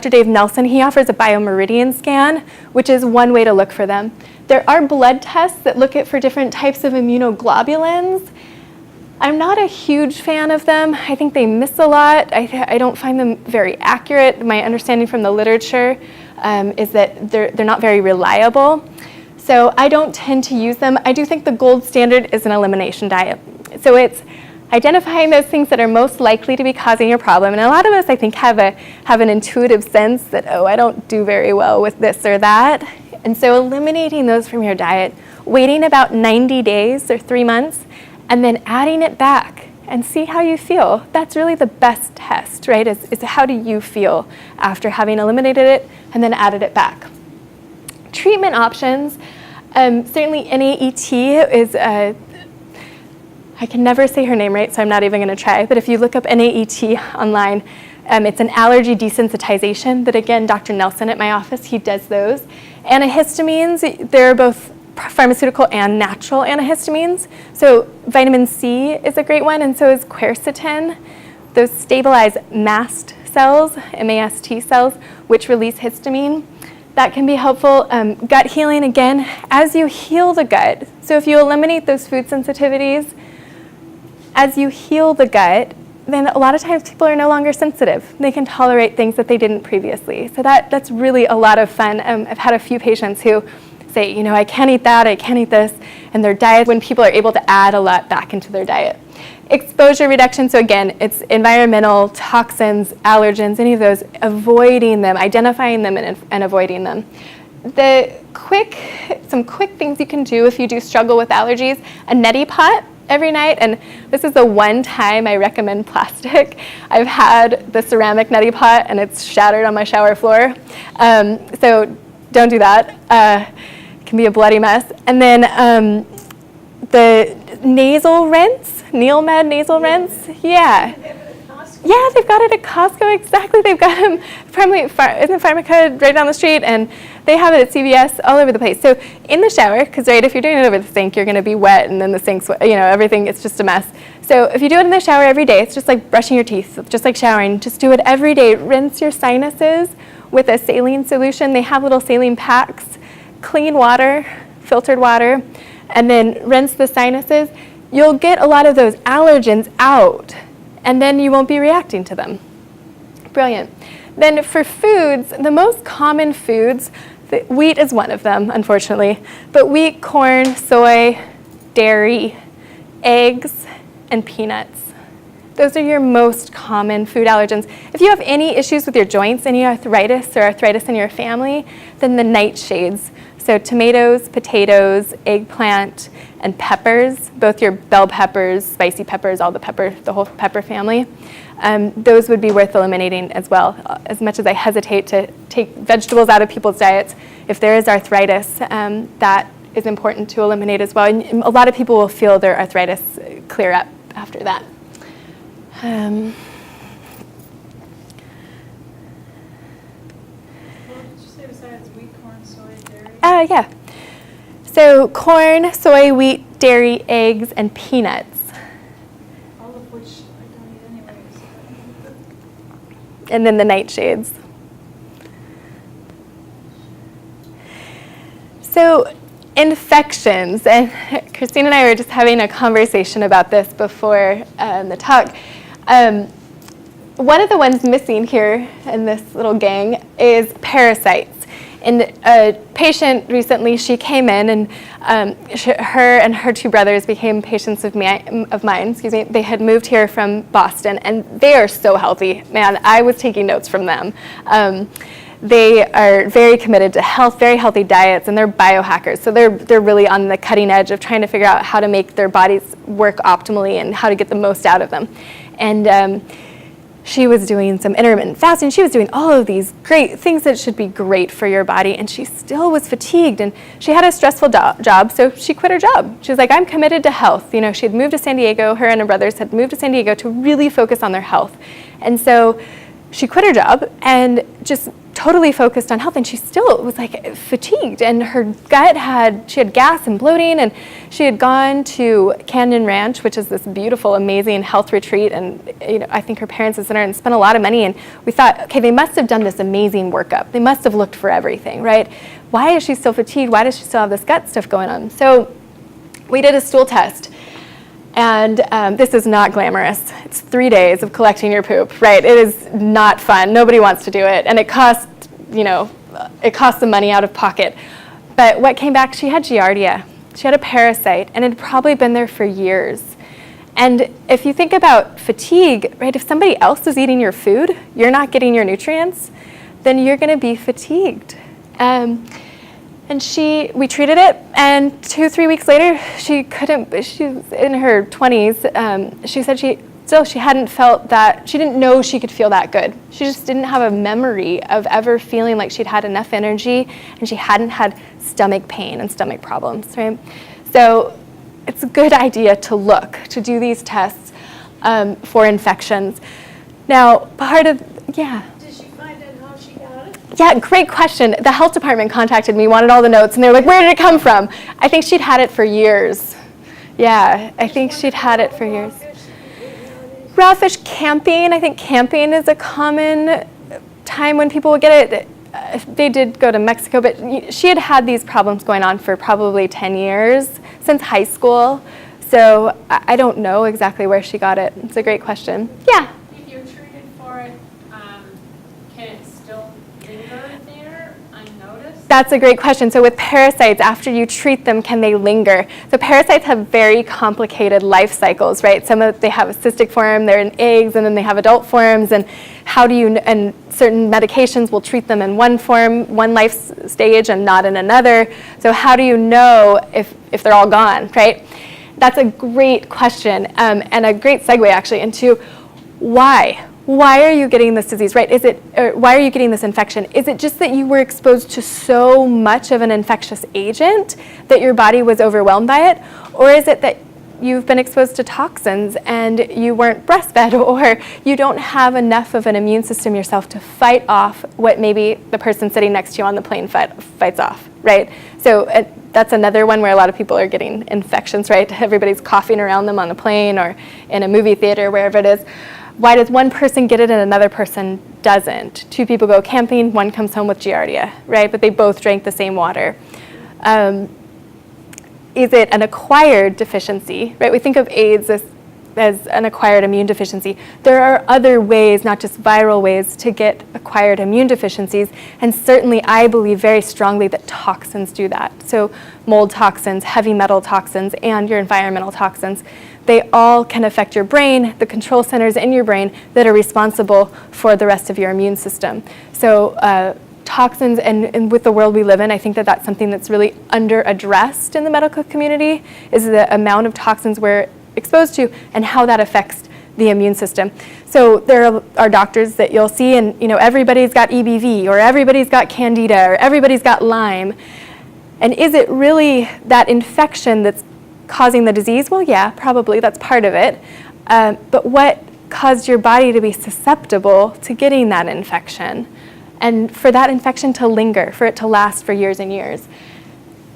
[SPEAKER 1] Dave Nelson, he offers a biomeridian scan, which is one way to look for them. There are blood tests that look for different types of immunoglobulins. I'm not a huge fan of them. I think they miss a lot. I don't find them very accurate. My understanding from the literature is that they're not very reliable. So I don't tend to use them. I do think the gold standard is an elimination diet. So it's identifying those things that are most likely to be causing your problem. And a lot of us, I think, have an intuitive sense that, oh, I don't do very well with this or that. And so eliminating those from your diet, waiting about 90 days or 3 months, and then adding it back and see how you feel. That's really the best test, right? Is how do you feel after having eliminated it and then added it back. Treatment options, certainly NAET is I can never say her name right, so I'm not even going to try. But if you look up NAET online, it's an allergy desensitization that, again, Dr. Nelson at my office, he does those. Antihistamines, they're both pharmaceutical and natural antihistamines. So vitamin C is a great one, and so is quercetin. Those stabilize mast cells, MAST cells, which release histamine. That can be helpful. Gut healing, again, as you heal the gut. So if you eliminate those food sensitivities, as you heal the gut, then a lot of times people are no longer sensitive. They can tolerate things that they didn't previously. So that's really a lot of fun. I've had a few patients who say, I can't eat that, I can't eat this, and their diet, when people are able to add a lot back into their diet. Exposure reduction, so again, it's environmental, toxins, allergens, any of those, avoiding them, identifying them and avoiding them. Some quick things you can do if you do struggle with allergies, a neti pot every night, and this is the one time I recommend plastic. I've had the ceramic neti pot and it's shattered on my shower floor, so don't do that. It can be a bloody mess. And then the nasal rinse, Neilmed nasal rinse, yeah. Yeah, they've got it at Costco, exactly. They've got them in the Pharmaca right down the street, and they have it at CVS all over the place. So in the shower, because if you're doing it over the sink, you're going to be wet, and then the sink's, everything, it's just a mess. So if you do it in the shower every day, it's just like brushing your teeth, just like showering. Just do it every day. Rinse your sinuses with a saline solution. They have little saline packs, clean water, filtered water, and then rinse the sinuses. You'll get a lot of those allergens out, and then you won't be reacting to them. Brilliant. Then for foods, the most common foods, wheat is one of them, unfortunately, but wheat, corn, soy, dairy, eggs, and peanuts. Those are your most common food allergens. If you have any issues with your joints, any arthritis or arthritis in your family, then the nightshades. So tomatoes, potatoes, eggplant, and peppers, both your bell peppers, spicy peppers, the whole pepper family, those would be worth eliminating as well. As much as I hesitate to take vegetables out of people's diets, if there is arthritis, that is important to eliminate as well. And a lot of people will feel their arthritis clear up after that. Yeah. So corn, soy, wheat, dairy, eggs, and peanuts.
[SPEAKER 2] All of which I don't eat anyways.
[SPEAKER 1] And then the nightshades. So infections, and Christine and I were just having a conversation about this before the talk. One of the ones missing here in this little gang is parasites. And a patient recently, she came in, and her and her two brothers became patients of mine. They had moved here from Boston, and they are so healthy. Man, I was taking notes from them. They are very committed to health, very healthy diets, and they're biohackers. So they're really on the cutting edge of trying to figure out how to make their bodies work optimally and how to get the most out of them. And she was doing some intermittent fasting. She was doing all of these great things that should be great for your body, and she still was fatigued, and she had a stressful job, so she quit her job. She was like, I'm committed to health. She had moved to San Diego. Her and her brothers had moved to San Diego to really focus on their health. And so she quit her job and just totally focused on health, and she still was like fatigued, and her gut she had gas and bloating, and she had gone to Canyon Ranch, which is this beautiful, amazing health retreat, and I think her parents had sent her and spent a lot of money, and we thought, okay, they must have done this amazing workup. They must have looked for everything, right? Why is she still fatigued? Why does she still have this gut stuff going on? So we did a stool test. And this is not glamorous. It's 3 days of collecting your poop, right? It is not fun. Nobody wants to do it. And it costs, it costs the money out of pocket. But what came back, she had Giardia. She had a parasite, and it had probably been there for years. And if you think about fatigue, right, if somebody else is eating your food, you're not getting your nutrients, then you're going to be fatigued. And we treated it, and 2-3 weeks later, she was in her 20s, she said she hadn't felt that, she didn't know she could feel that good. She just didn't have a memory of ever feeling like she'd had enough energy, and she hadn't had stomach pain and stomach problems, right? So it's a good idea to do these tests for infections. Now,
[SPEAKER 2] Did she find out how she got it?
[SPEAKER 1] Yeah, great question. The health department contacted me, wanted all the notes, and they were like, where did it come from? I think she'd had it for years. Yeah, I think she'd had it for years. Raw fish camping, I think camping is a common time when people would get it. They did go to Mexico, but she had had these problems going on for probably 10 years, since high school. So I don't know exactly where she got it. It's a great question. Yeah?
[SPEAKER 3] If you're treated for it, can it still linger there unnoticed?
[SPEAKER 1] That's a great question. So with parasites, after you treat them, can they linger? So parasites have very complicated life cycles, right? They have a cystic form, they're in eggs, and then they have adult forms, and and certain medications will treat them in one form, one life stage, and not in another. So how do you know if they're all gone, right? That's a great question, and a great segue actually into why. Why are you getting this disease, right? Why are you getting this infection? Is it just that you were exposed to so much of an infectious agent that your body was overwhelmed by it? Or is it that you've been exposed to toxins and you weren't breastfed, or you don't have enough of an immune system yourself to fight off what maybe the person sitting next to you on the plane fights off, right? So that's another one where a lot of people are getting infections, right? Everybody's coughing around them on the plane or in a movie theater, wherever it is. Why does one person get it and another person doesn't? Two people go camping, one comes home with Giardia, right? But they both drank the same water. Is it an acquired deficiency, right? We think of AIDS as an acquired immune deficiency. There are other ways, not just viral ways, to get acquired immune deficiencies, and certainly I believe very strongly that toxins do that. So mold toxins, heavy metal toxins, and your environmental toxins, they all can affect your brain, the control centers in your brain that are responsible for the rest of your immune system. So toxins, and with the world we live in, I think that that's something that's really under-addressed in the medical community, is the amount of toxins we're exposed to and how that affects the immune system. So there are doctors that you'll see, and everybody's got EBV, or everybody's got Candida, or everybody's got Lyme. And is it really that infection that's causing the disease? Well, yeah, probably, that's part of it. But what caused your body to be susceptible to getting that infection? And for that infection to linger, for it to last for years and years.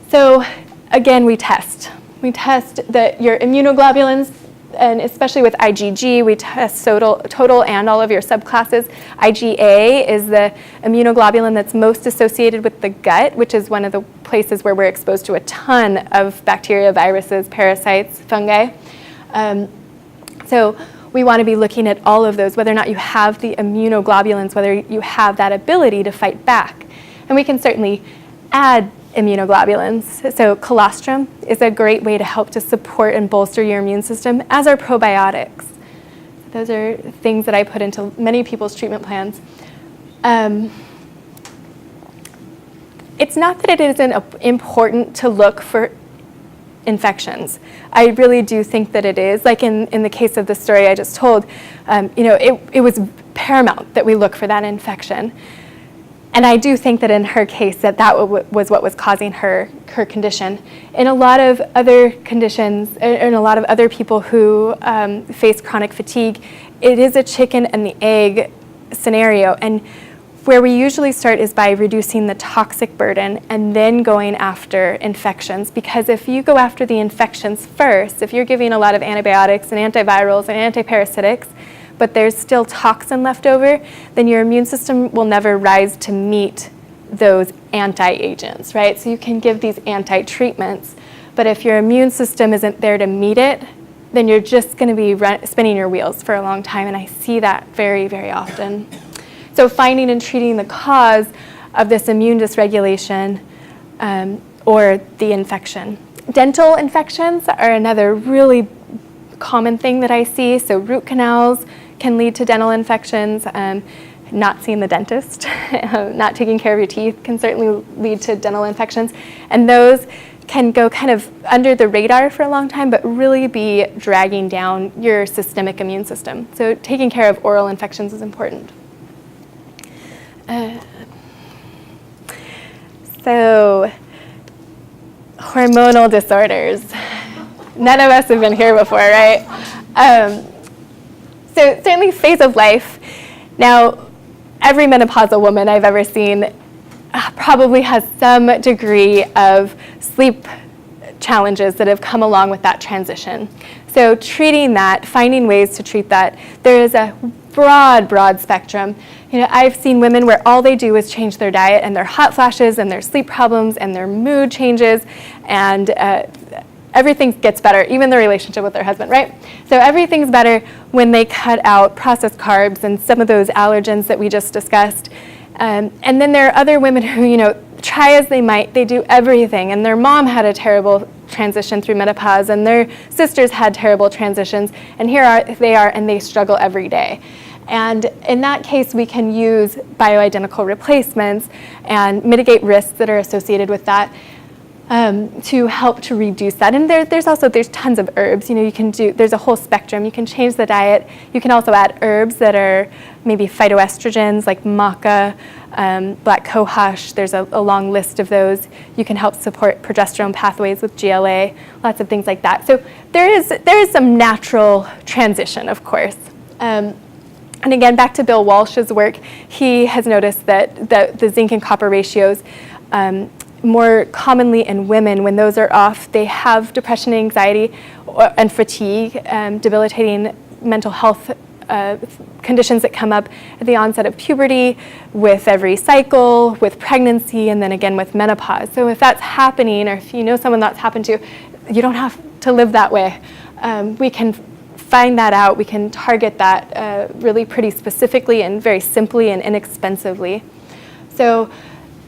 [SPEAKER 1] So again, we test. We test your immunoglobulins, and especially with IgG, we test total and all of your subclasses. IgA is the immunoglobulin that's most associated with the gut, which is one of the places where we're exposed to a ton of bacteria, viruses, parasites, fungi. So we want to be looking at all of those, whether or not you have the immunoglobulins, whether you have that ability to fight back. And we can certainly add immunoglobulins. So colostrum is a great way to help to support and bolster your immune system, as are probiotics. Those are things that I put into many people's treatment plans. It's not that it isn't important to look for infections. I really do think that it is. Like in the case of the story I just told, it was paramount that we look for that infection. And I do think that in her case that was what was causing her condition. In a lot of other conditions, in a lot of other people who face chronic fatigue, it is a chicken and the egg scenario. And where we usually start is by reducing the toxic burden and then going after infections. Because if you go after the infections first, if you're giving a lot of antibiotics and antivirals and antiparasitics, but there's still toxin left over, then your immune system will never rise to meet those anti-agents, right? So you can give these anti-treatments, but if your immune system isn't there to meet it, then you're just going to be spinning your wheels for a long time, and I see that very, very often. So finding and treating the cause of this immune dysregulation or the infection. Dental infections are another really common thing that I see. So root canals can lead to dental infections. Not seeing the dentist, not taking care of your teeth can certainly lead to dental infections. And those can go kind of under the radar for a long time, but really be dragging down your systemic immune system. So taking care of oral infections is important. So hormonal disorders. None of us have been here before, right? So certainly phase of life. Now, every menopausal woman I've ever seen probably has some degree of sleep challenges that have come along with that transition. So treating that, finding ways to treat that, there is a broad spectrum. I've seen women where all they do is change their diet and their hot flashes and their sleep problems and their mood changes, and everything gets better, even their relationship with their husband, right? So everything's better when they cut out processed carbs and some of those allergens that we just discussed. And then there are other women who, try as they might, they do everything, and their mom had a terrible transition through menopause, and their sisters had terrible transitions, and they are, and they struggle every day. And in that case, we can use bioidentical replacements and mitigate risks that are associated with that to help to reduce that. And there's tons of herbs. There's a whole spectrum. You can change the diet. You can also add herbs that are maybe phytoestrogens like maca, black cohosh. There's a long list of those. You can help support progesterone pathways with GLA, lots of things like that. So there is some natural transition, of course. And again, back to Bill Walsh's work, he has noticed that the zinc and copper ratios, more commonly in women, when those are off, they have depression, anxiety, and fatigue, debilitating mental health conditions that come up at the onset of puberty, with every cycle, with pregnancy, and then again with menopause. So if that's happening, or if you know someone that's happened to, you don't have to live that way. We can find that out. We can target that really pretty specifically and very simply and inexpensively. So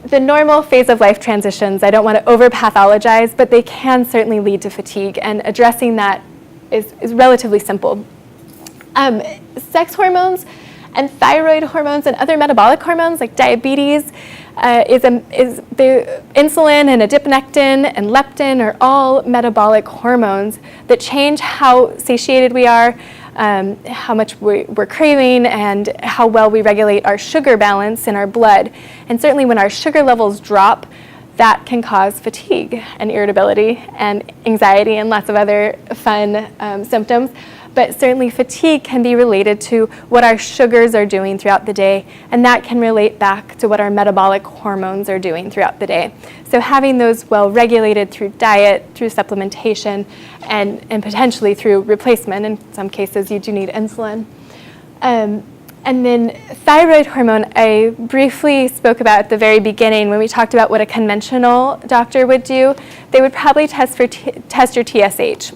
[SPEAKER 1] the normal phase of life transitions, I don't want to over-pathologize, but they can certainly lead to fatigue, and addressing that is relatively simple. Sex hormones and thyroid hormones and other metabolic hormones like diabetes, the insulin and adiponectin and leptin are all metabolic hormones that change how satiated we are, how much we're craving, and how well we regulate our sugar balance in our blood. And certainly when our sugar levels drop, that can cause fatigue and irritability and anxiety and lots of other fun symptoms. But certainly fatigue can be related to what our sugars are doing throughout the day, and that can relate back to what our metabolic hormones are doing throughout the day. So having those well regulated through diet, through supplementation, and potentially through replacement. In some cases you do need insulin. And then thyroid hormone, I briefly spoke about at the very beginning when we talked about what a conventional doctor would do. They would probably test your TSH.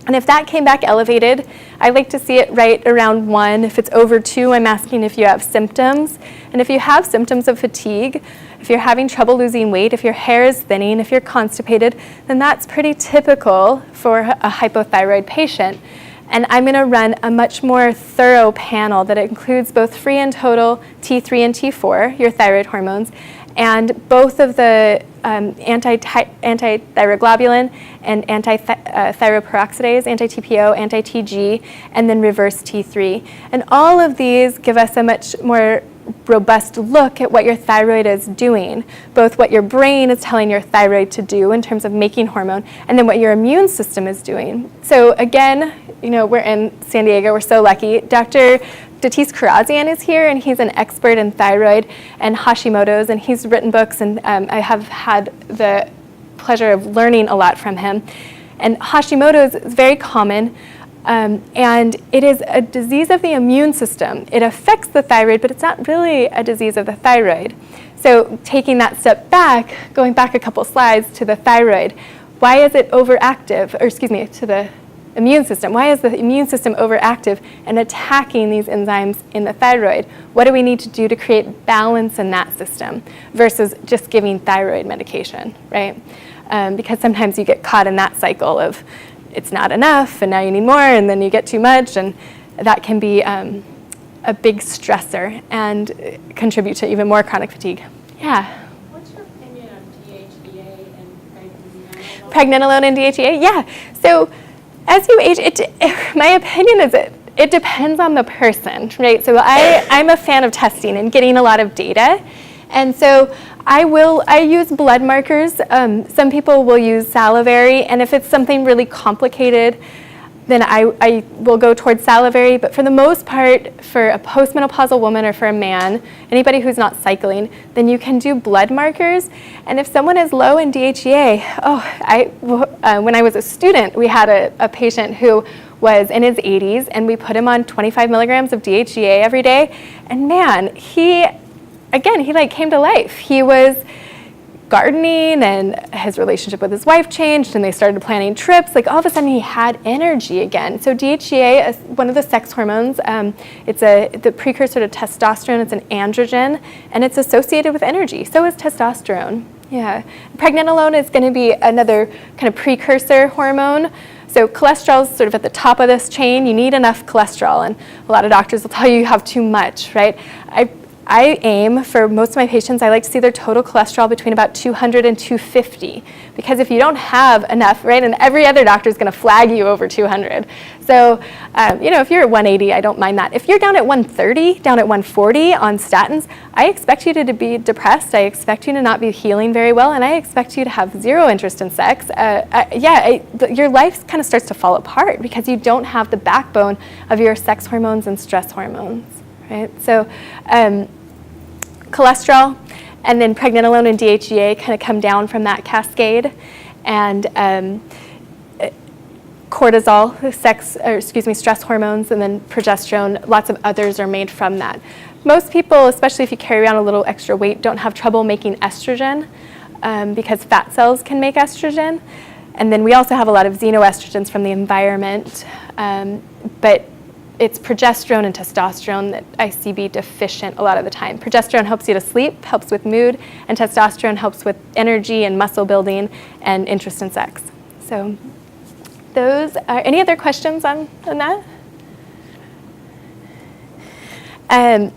[SPEAKER 1] And if that came back elevated, I like to see it right around 1. If it's over 2, I'm asking if you have symptoms. And if you have symptoms of fatigue, if you're having trouble losing weight, if your hair is thinning, if you're constipated, then that's pretty typical for a hypothyroid patient. And I'm going to run a much more thorough panel that includes both free and total T3 and T4, your thyroid hormones, and both of the anti-thyroglobulin and anti-thyroperoxidase, anti-TPO, anti-TG, and then reverse T3. And all of these give us a much more robust look at what your thyroid is doing, both what your brain is telling your thyroid to do in terms of making hormone, and then what your immune system is doing. So again, we're in San Diego, we're so lucky. Dr. Datis Karazian is here, and he's an expert in thyroid and Hashimoto's, and he's written books, and I have had the pleasure of learning a lot from him. And Hashimoto's is very common, and it is a disease of the immune system. It affects the thyroid, but it's not really a disease of the thyroid. So taking that step back, going back a couple slides to the thyroid, why is it overactive, to the immune system? Why is the immune system overactive and attacking these enzymes in the thyroid? What do we need to do to create balance in that system versus just giving thyroid medication, right? Because sometimes you get caught in that cycle of it's not enough and now you need more and then you get too much, and that can be a big stressor and contribute to even more chronic fatigue. Yeah.
[SPEAKER 3] What's your opinion on DHEA and pregnenolone?
[SPEAKER 1] Pregnenolone and DHEA? Yeah. So as you age, my opinion is it depends on the person, right? So I'm a fan of testing and getting a lot of data. And so I use blood markers. Some people will use salivary, and if it's something really complicated, then I will go towards salivary. But for the most part, for a postmenopausal woman or for a man, anybody who's not cycling, then you can do blood markers. And if someone is low in DHEA, when I was a student, we had a patient who was in his 80s, and we put him on 25 milligrams of DHEA every day. And man, he came to life. He was gardening, and his relationship with his wife changed, and they started planning trips. Like all of a sudden he had energy again. So DHEA is one of the sex hormones. It's the precursor to testosterone. It's an androgen, and it's associated with energy. So is testosterone. Yeah. Pregnenolone is going to be another kind of precursor hormone. So cholesterol is sort of at the top of this chain. You need enough cholesterol, and a lot of doctors will tell you have too much, right? I aim for most of my patients, I like to see their total cholesterol between about 200 and 250, because if you don't have enough, right, and every other doctor is going to flag you over 200. So, if you're at 180, I don't mind that. If you're down at 130, down at 140 on statins, I expect you to be depressed. I expect you to not be healing very well, and I expect you to have zero interest in sex. Your life kind of starts to fall apart because you don't have the backbone of your sex hormones and stress hormones. Right? So cholesterol and then pregnenolone and DHEA kind of come down from that cascade, and cortisol, stress hormones, and then progesterone, lots of others are made from that. Most people, especially if you carry around a little extra weight, don't have trouble making estrogen because fat cells can make estrogen. And then we also have a lot of xenoestrogens from the environment, but it's progesterone and testosterone that I see be deficient a lot of the time. Progesterone helps you to sleep, helps with mood, and testosterone helps with energy and muscle building and interest in sex. So those are, any other questions on that? I'm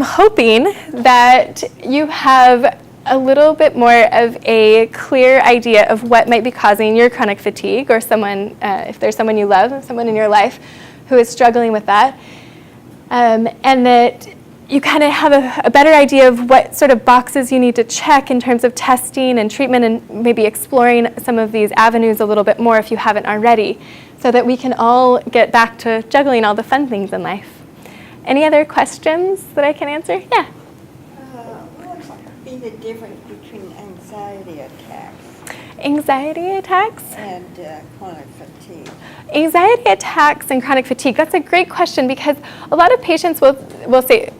[SPEAKER 1] hoping that you have a little bit more of a clear idea of what might be causing your chronic fatigue, or someone, if there's someone you love, someone in your life who is struggling with that, and that you kind of have a better idea of what sort of boxes you need to check in terms of testing and treatment, and maybe exploring some of these avenues a little bit more if you haven't already, so that we can all get back to juggling all the fun things in life. Any other questions that I can answer? Yeah.
[SPEAKER 4] What would be the difference between anxiety attacks
[SPEAKER 1] Anxiety attacks?
[SPEAKER 4] and chronic fatigue?
[SPEAKER 1] Anxiety attacks and chronic fatigue, that's a great question, because a lot of patients will say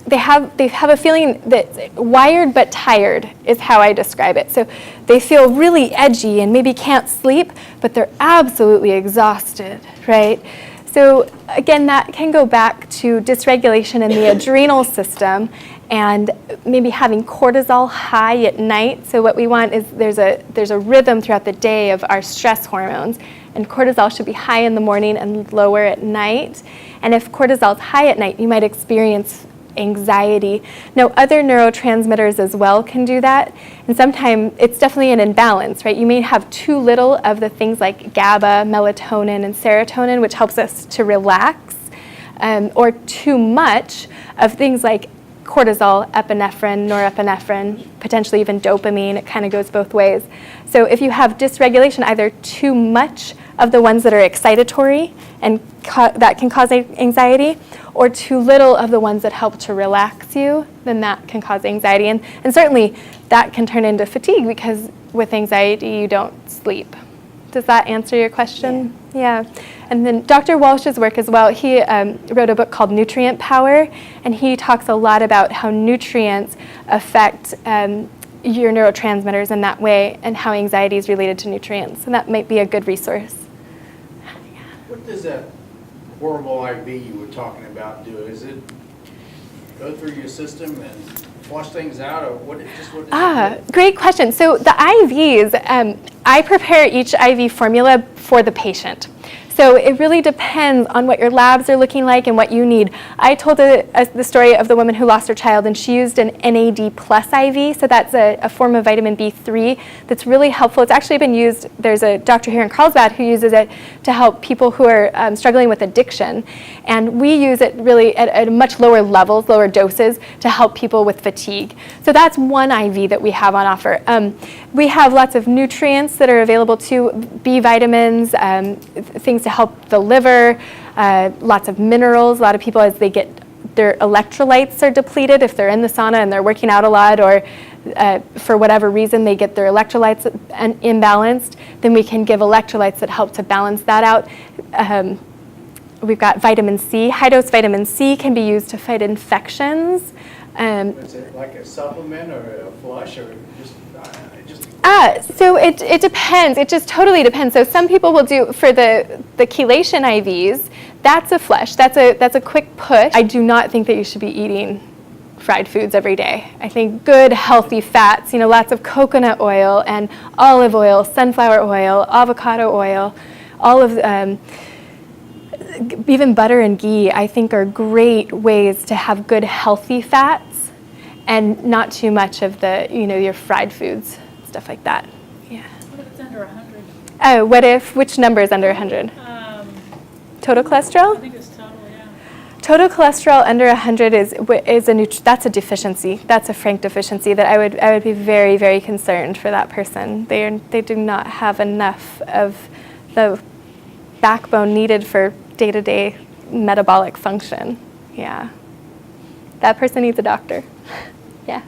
[SPEAKER 1] they have a feeling that wired but tired is how I describe it. So they feel really edgy and maybe can't sleep, but they're absolutely exhausted, right? So again, that can go back to dysregulation in the adrenal system and maybe having cortisol high at night. So what we want is there's a rhythm throughout the day of our stress hormones, and cortisol should be high in the morning and lower at night. And if cortisol is high at night, you might experience anxiety. Now, other neurotransmitters as well can do that, and sometimes it's definitely an imbalance, right? You may have too little of the things like GABA, melatonin, and serotonin, which helps us to relax, or too much of things like cortisol, epinephrine, norepinephrine, potentially even dopamine. It kind of goes both ways. So if you have dysregulation, either too much of the ones that are excitatory and that can cause anxiety, or too little of the ones that help to relax you, then that can cause anxiety. And certainly that can turn into fatigue, because with anxiety you don't sleep. Does that answer your question? Yeah. And then Dr. Walsh's work as well, he wrote a book called Nutrient Power, and he talks a lot about how nutrients affect your neurotransmitters in that way, and how anxiety is related to nutrients. And that might be a good resource.
[SPEAKER 5] What does that horrible IV you were talking about do? Is it go through your system and flush things out, or what does it do?
[SPEAKER 1] Great question. So the IVs, I prepare each IV formula for the patient. So it really depends on what your labs are looking like and what you need. I told the story of the woman who lost her child, and she used an NAD plus IV, so that's a form of vitamin B3 that's really helpful. It's actually been used, there's a doctor here in Carlsbad who uses it to help people who are struggling with addiction, and we use it really at much lower levels, lower doses, to help people with fatigue. So that's one IV that we have on offer. We have lots of nutrients that are available too, B vitamins, things to help the liver, lots of minerals. A lot of people, as they get their electrolytes are depleted, if they're in the sauna and they're working out a lot, or for whatever reason they get their electrolytes imbalanced, then we can give electrolytes that help to balance that out. We've got vitamin C. High-dose vitamin C can be used to fight infections.
[SPEAKER 5] Is it like a supplement or a flush or just?
[SPEAKER 1] So it depends. It just totally depends. So some people will do, for the chelation IVs, that's a flush. That's a quick push. I do not think that you should be eating fried foods every day. I think good, healthy fats, lots of coconut oil and olive oil, sunflower oil, avocado oil, all of even butter and ghee, I think, are great ways to have good, healthy fats and not too much of the, your fried foods, stuff like that. Yeah.
[SPEAKER 2] What if it's under 100?
[SPEAKER 1] Oh, which number is under 100? Total cholesterol?
[SPEAKER 2] I think it's total, yeah.
[SPEAKER 1] Total cholesterol under 100 that's a deficiency. That's a frank deficiency that I would be very, very concerned for that person. They do not have enough of the backbone needed for day-to-day metabolic function. Yeah. That person needs a doctor. Yeah.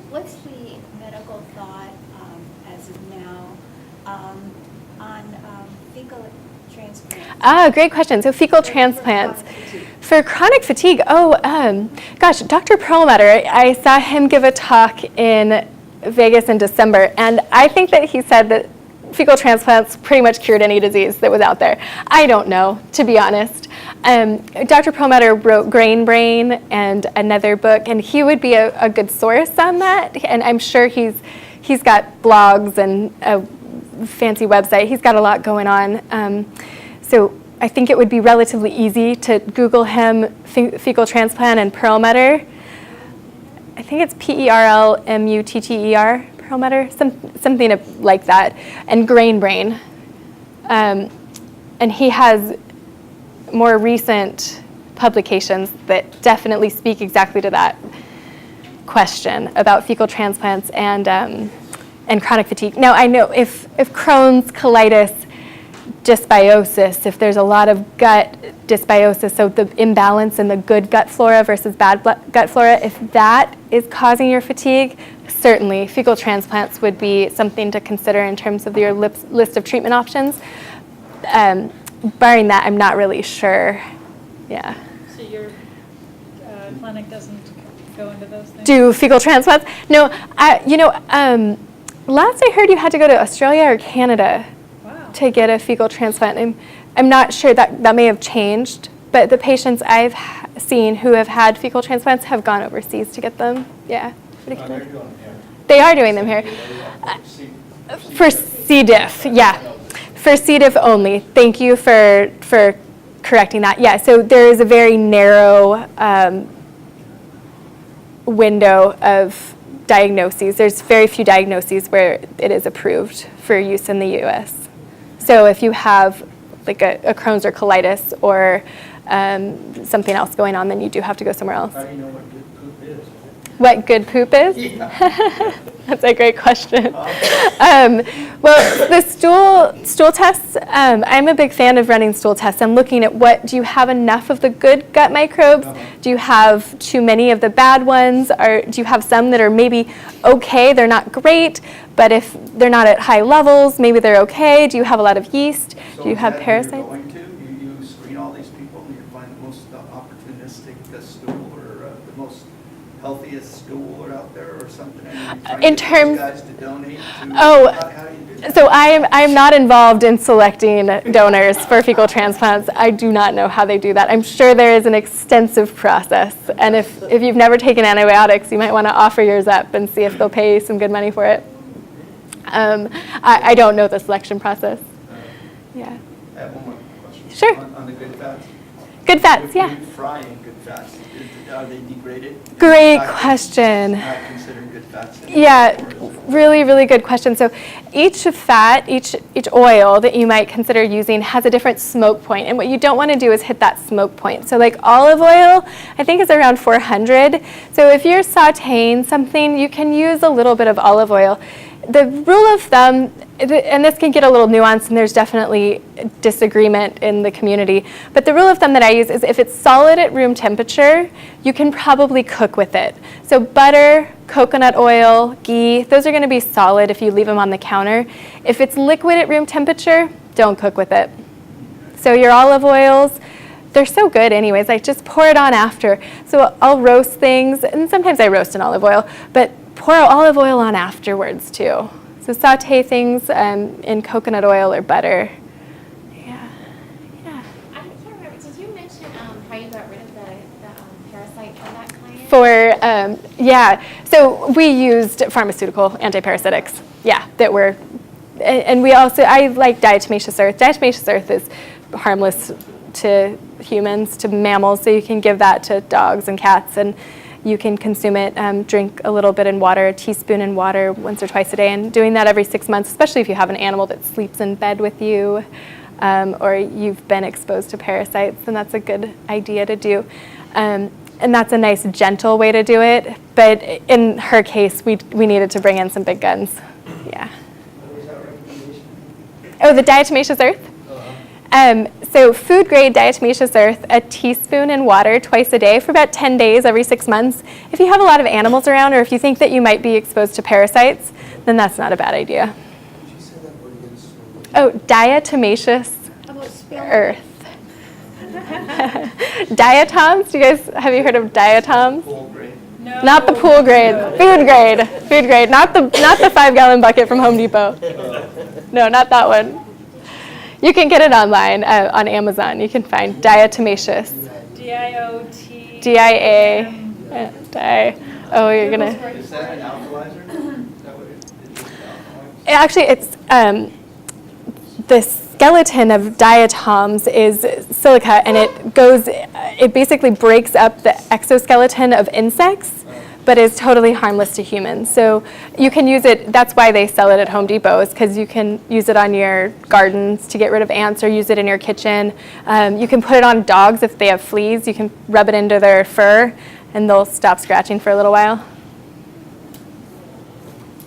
[SPEAKER 6] What's the medical thought as of now on fecal transplants?
[SPEAKER 1] Great question. So fecal transplants. For chronic fatigue, Dr. Perlmutter, I saw him give a talk in Vegas in December, and I think that he said that fecal transplants pretty much cured any disease that was out there. I don't know, to be honest. Dr. Perlmutter wrote Grain Brain and another book, and he would be a good source on that, and I'm sure he's got blogs and a fancy website. He's got a lot going on. So I think it would be relatively easy to Google him, fecal transplant and Perlmutter. I think it's Perlmutter, Perlmutter, something like that, and Grain Brain. And he has more recent publications that definitely speak exactly to that question about fecal transplants and chronic fatigue. Now, I know if Crohn's, colitis, dysbiosis, if there's a lot of gut dysbiosis, so the imbalance in the good gut flora versus bad gut flora, if that is causing your fatigue, certainly fecal transplants would be something to consider in terms of your list of treatment options. Barring that, I'm not really sure. Yeah.
[SPEAKER 2] So your clinic doesn't go into those things?
[SPEAKER 1] Do fecal transplants? No. Last I heard you had to go to Australia or Canada to get a fecal transplant. I'm not sure, that may have changed, but the patients I've seen who have had fecal transplants have gone overseas to get them. Yeah. They are doing them here. For C. diff, yeah. For C. diff only. Thank you for correcting that. Yeah, so there is a very narrow window of diagnoses. There's very few diagnoses where it is approved for use in the U.S. So if you have like a Crohn's or colitis or something else going on, then you do have to go somewhere else.
[SPEAKER 5] How do you know what good poop is?
[SPEAKER 1] What good poop is?
[SPEAKER 5] Yeah.
[SPEAKER 1] That's a great question. Well, the stool tests, I'm a big fan of running stool tests and looking at do you have enough of the good gut microbes? Do you have too many of the bad ones? Or do you have some that are maybe okay, they're not great, but if they're not at high levels, maybe they're okay? Do you have a lot of yeast?
[SPEAKER 7] So
[SPEAKER 1] Do you have
[SPEAKER 7] is that
[SPEAKER 1] parasites?
[SPEAKER 7] who you're going to? You screen all these people and you find the most opportunistic stool or the most healthiest stool out there or something? And you're
[SPEAKER 1] In
[SPEAKER 7] trying to get
[SPEAKER 1] terms-
[SPEAKER 7] these guys to donate to,
[SPEAKER 1] Oh,
[SPEAKER 7] how do you do that?
[SPEAKER 1] So I'm not involved in selecting donors for fecal transplants. I do not know how they do that. I'm sure there is an extensive process, and if you've never taken antibiotics, you might want to offer yours up and see if they'll pay you some good money for it. I don't know the selection process. Yeah.
[SPEAKER 7] have one more question.
[SPEAKER 1] Sure.
[SPEAKER 7] On the good fats.
[SPEAKER 1] Good fats,
[SPEAKER 7] If
[SPEAKER 1] yeah.
[SPEAKER 7] you fry in good fats, are they degraded?
[SPEAKER 1] Great
[SPEAKER 7] Not-
[SPEAKER 1] question.
[SPEAKER 7] Not considered good fats anymore,
[SPEAKER 1] Yeah,
[SPEAKER 7] or is it-
[SPEAKER 1] really, really good question. So each fat, each oil that you might consider using has a different smoke point. And what you don't want to do is hit that smoke point. So like olive oil, I think is around 400. So if you're sauteing something, you can use a little bit of olive oil. The rule of thumb, and this can get a little nuanced, and there's definitely disagreement in the community, but the rule of thumb that I use is if it's solid at room temperature, you can probably cook with it. So butter, coconut oil, ghee, those are going to be solid if you leave them on the counter. If it's liquid at room temperature, don't cook with it. So your olive oils, they're so good anyways, like just pour it on after. So I'll roast things, and sometimes I roast in olive oil, but pour olive oil on afterwards too. So saute things in coconut oil or butter. Yeah.
[SPEAKER 8] I can't remember, did you mention how you got rid of the parasite for that client?
[SPEAKER 1] Yeah, so we used pharmaceutical antiparasitics, yeah, that were, and we also, I like diatomaceous earth. Diatomaceous earth is harmless to humans, to mammals, so you can give that to dogs and cats, and you can consume it, drink a little bit in water, a teaspoon in water once or twice a day, and doing that every 6 months, especially if you have an animal that sleeps in bed with you, or you've been exposed to parasites, then that's a good idea to do. And that's a nice, gentle way to do it, but in her case, we needed to bring in some big guns, yeah.
[SPEAKER 7] What was that recommendation?
[SPEAKER 1] Oh, the diatomaceous earth? So food grade diatomaceous earth, a teaspoon in water twice a day for about 10 days every 6 months. If you have a lot of animals around, or if you think that you might be exposed to parasites, then that's not a bad idea.
[SPEAKER 9] Did you say that word again slowly?
[SPEAKER 1] Oh, diatomaceous
[SPEAKER 6] How about spelling?
[SPEAKER 1] earth. Diatoms, have you heard of diatoms?
[SPEAKER 7] Full grade.
[SPEAKER 3] No.
[SPEAKER 1] Not the pool grade, food grade, not the 5-gallon bucket from Home Depot. No, not that one. You can get it online on Amazon. You can find diatomaceous.
[SPEAKER 3] DIOT.
[SPEAKER 1] DIA. Oh, you're gonna.
[SPEAKER 7] Is that an alkalizer? Is that what it is? Is it an alkalizer?
[SPEAKER 1] Actually, it's the skeleton of diatoms is silica, and it basically breaks up the exoskeleton of insects, but is totally harmless to humans. So you can use it, that's why they sell it at Home Depot, is because you can use it on your gardens to get rid of ants, or use it in your kitchen. You can put it on dogs if they have fleas. You can rub it into their fur, and they'll stop scratching for a little while.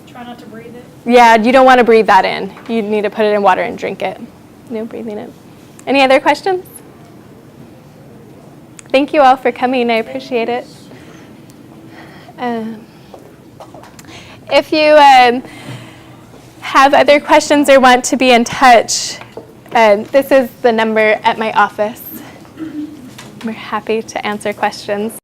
[SPEAKER 2] Try not to breathe it.
[SPEAKER 1] Yeah, you don't want to breathe that in. You need to put it in water and drink it. No breathing it. Any other questions? Thank you all for coming. I appreciate it. If you have other questions or want to be in touch, this is the number at my office. We're happy to answer questions.